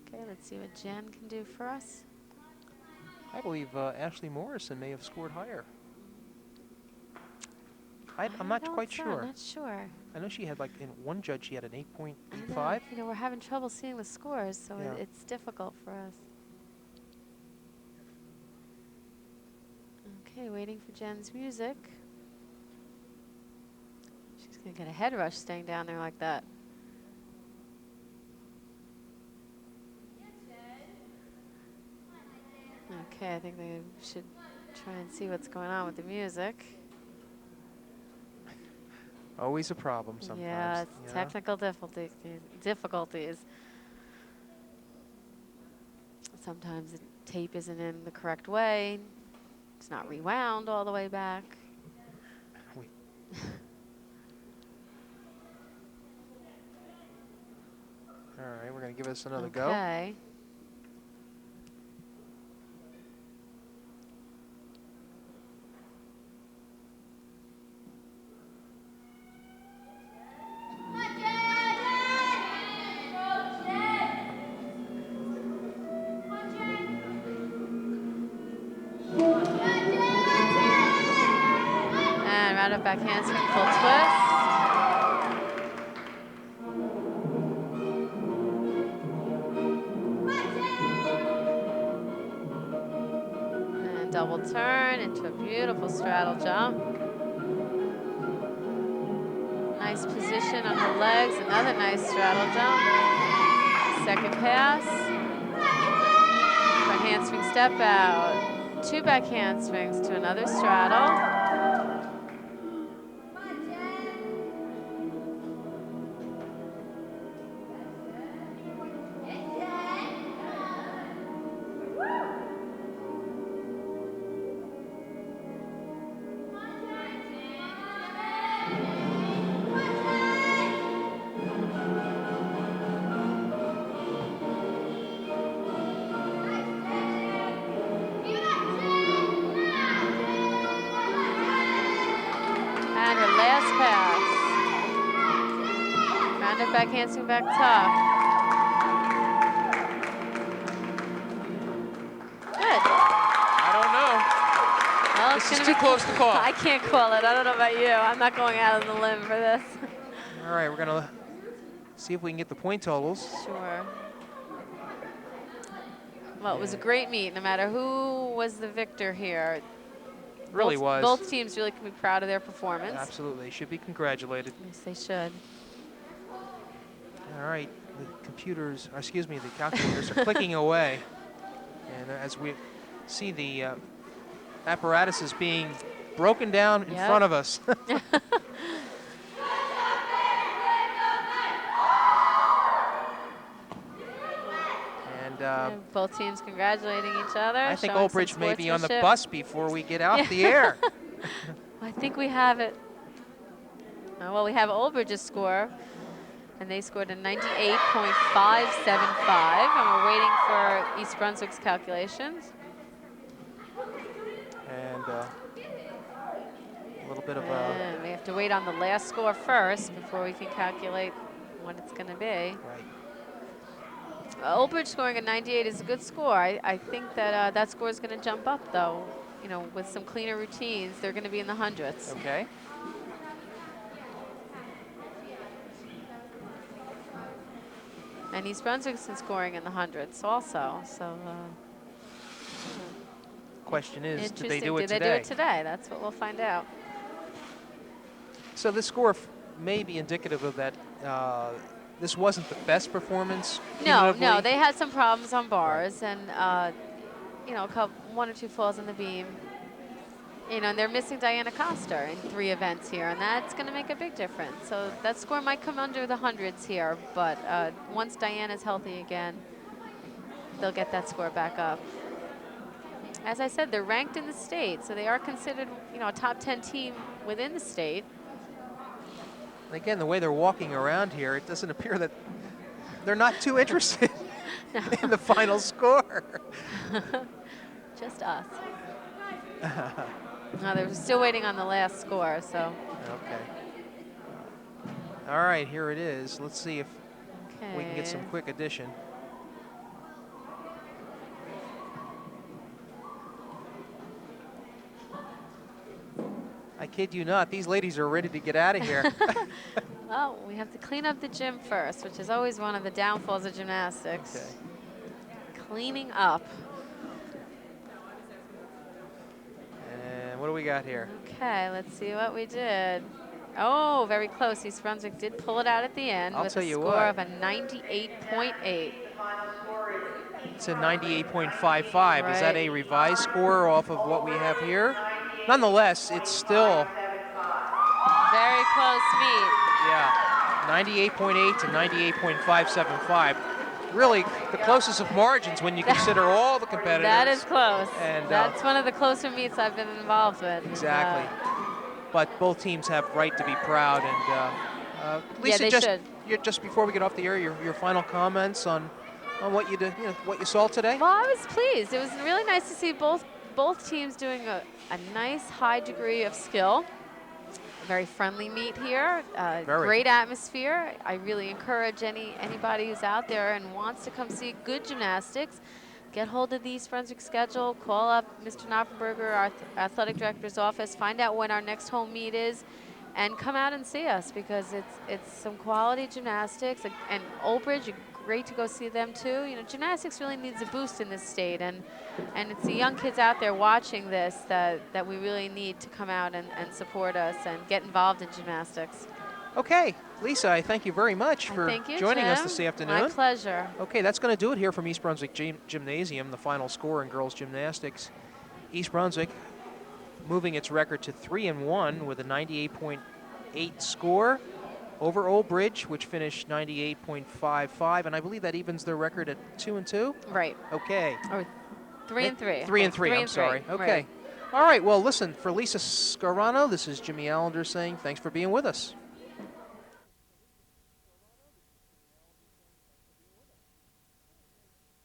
Okay, let's see what Jen can do for us. I believe Ashley Morrison may have scored higher. I'm not quite sure. I'm not sure. I know she had, like, in one judge, she had an I 8.85. know, you know, we're having trouble seeing the scores, so Yeah. it's difficult for us. Okay, waiting for Jen's music. She's going to get a head rush staying down there like that. Okay, I think they should try and see what's going on with the music. Always a problem sometimes. Yeah, it's you know? technical difficulties. Sometimes the tape isn't in the correct way. It's not rewound all the way back. We- All right, we're going to give this another go. Okay. back handspring, full twist. And double turn into a beautiful straddle jump. Nice position on her legs, another nice straddle jump. Second pass. Front handspring step out. 2 back handsprings to another straddle. And her last pass. Rounded back handspring back top. Good. I don't know. Well, This it's is gonna too close to call. I can't call it. I don't know about you. I'm not going out on the limb for this. All right, we're gonna see if we can get the point totals. Sure. Well, it was a great meet, no matter who was the victor here. Really was. Both teams really can be proud of their performance. Absolutely, should be congratulated. Yes, they should. All right, the computers, or excuse me, the calculators are clicking away. And as we see the apparatus is being broken down in Yep. front of us. And And both teams congratulating each other. I think showing Old some Bridge may be on the sportsmanship. bus before we get out the air. I think we have it. Well, we have Old Bridge's score, and they scored a 98.575, and we're waiting for East Brunswick's calculations. And a little bit of a, And we have to wait on the last score first before we can calculate what it's going to be. right. Old Bridge scoring a 98 is a good score. I think that that score is going to jump up, though. You know, with some cleaner routines, they're going to be in the hundreds. Okay. And East Brunswick's been scoring in the hundreds also. So Question is, did interesting. they do it Did today? they do it today? That's what we'll find out. So this score may be indicative of that. This wasn't the best performance. No, cumulatively. they had some problems on bars, and you know, one or two falls in the beam. You know, and they're missing Diana Coster in 3 events here, and that's going to make a big difference. So that score might come under the hundreds here, but once Diana's healthy again, they'll get that score back up. As I said, they're ranked in the state, so they are considered, you know, a top 10 team within the state. And again, the way they're walking around here, it doesn't appear that they're not too interested in the final score. Just us. No, they're still waiting on the last score, so. Okay. All right, here it is. Let's see if we can get some Okay. quick addition. I kid you not, these ladies are ready to get out of here. Well, we have to clean up the gym first, which is always one of the downfalls of gymnastics. Okay. Cleaning up. And what do we got here? Okay, let's see what we did. Oh, very close. East Brunswick did pull it out at the end I'll with tell a you score what. of a 98.8. It's a 98.55. Is that Right. a revised score off of what we have here? Nonetheless, it's still, Very close meet. yeah, 98.8 to 98.575. Really the closest of margins when you consider all the competitors. That is close. And, that's one of the closer meets I've been involved with. Exactly. But both teams have right to be proud. And Lisa, they should. just before we get off the air, your final comments on what you did, what you saw today. Well, I was pleased. It was really nice to see both teams doing a nice high degree of skill. Very friendly meet here. Very. Great atmosphere. I really encourage anybody who's out there and wants to come see good gymnastics, get hold of the East Brunswick schedule, call up Mr. Knoppenberger, our athletic director's office, find out when our next home meet is, and come out and see us because it's some quality gymnastics. And Old Bridge, great to go see them too. You know, gymnastics really needs a boost in this state, and it's the young kids out there watching this that we really need to come out and support us and get involved in gymnastics. Okay, Lisa, I thank you very much for Thank you, joining us Jim. this afternoon. My pleasure. Okay, that's going to do it here from East Brunswick Gymnasium, the final score in girls gymnastics. East Brunswick moving its record to 3-1 with a 98.8 score over Old Bridge, which finished 98.55, and I believe that evens their record at 2-2. Right. Okay. Or 3 and 3. 3 and 3. I'm sorry. Okay. Right. All right. Well, listen, for Lisa Scarano, this is Jimmy Allender saying thanks for being with us.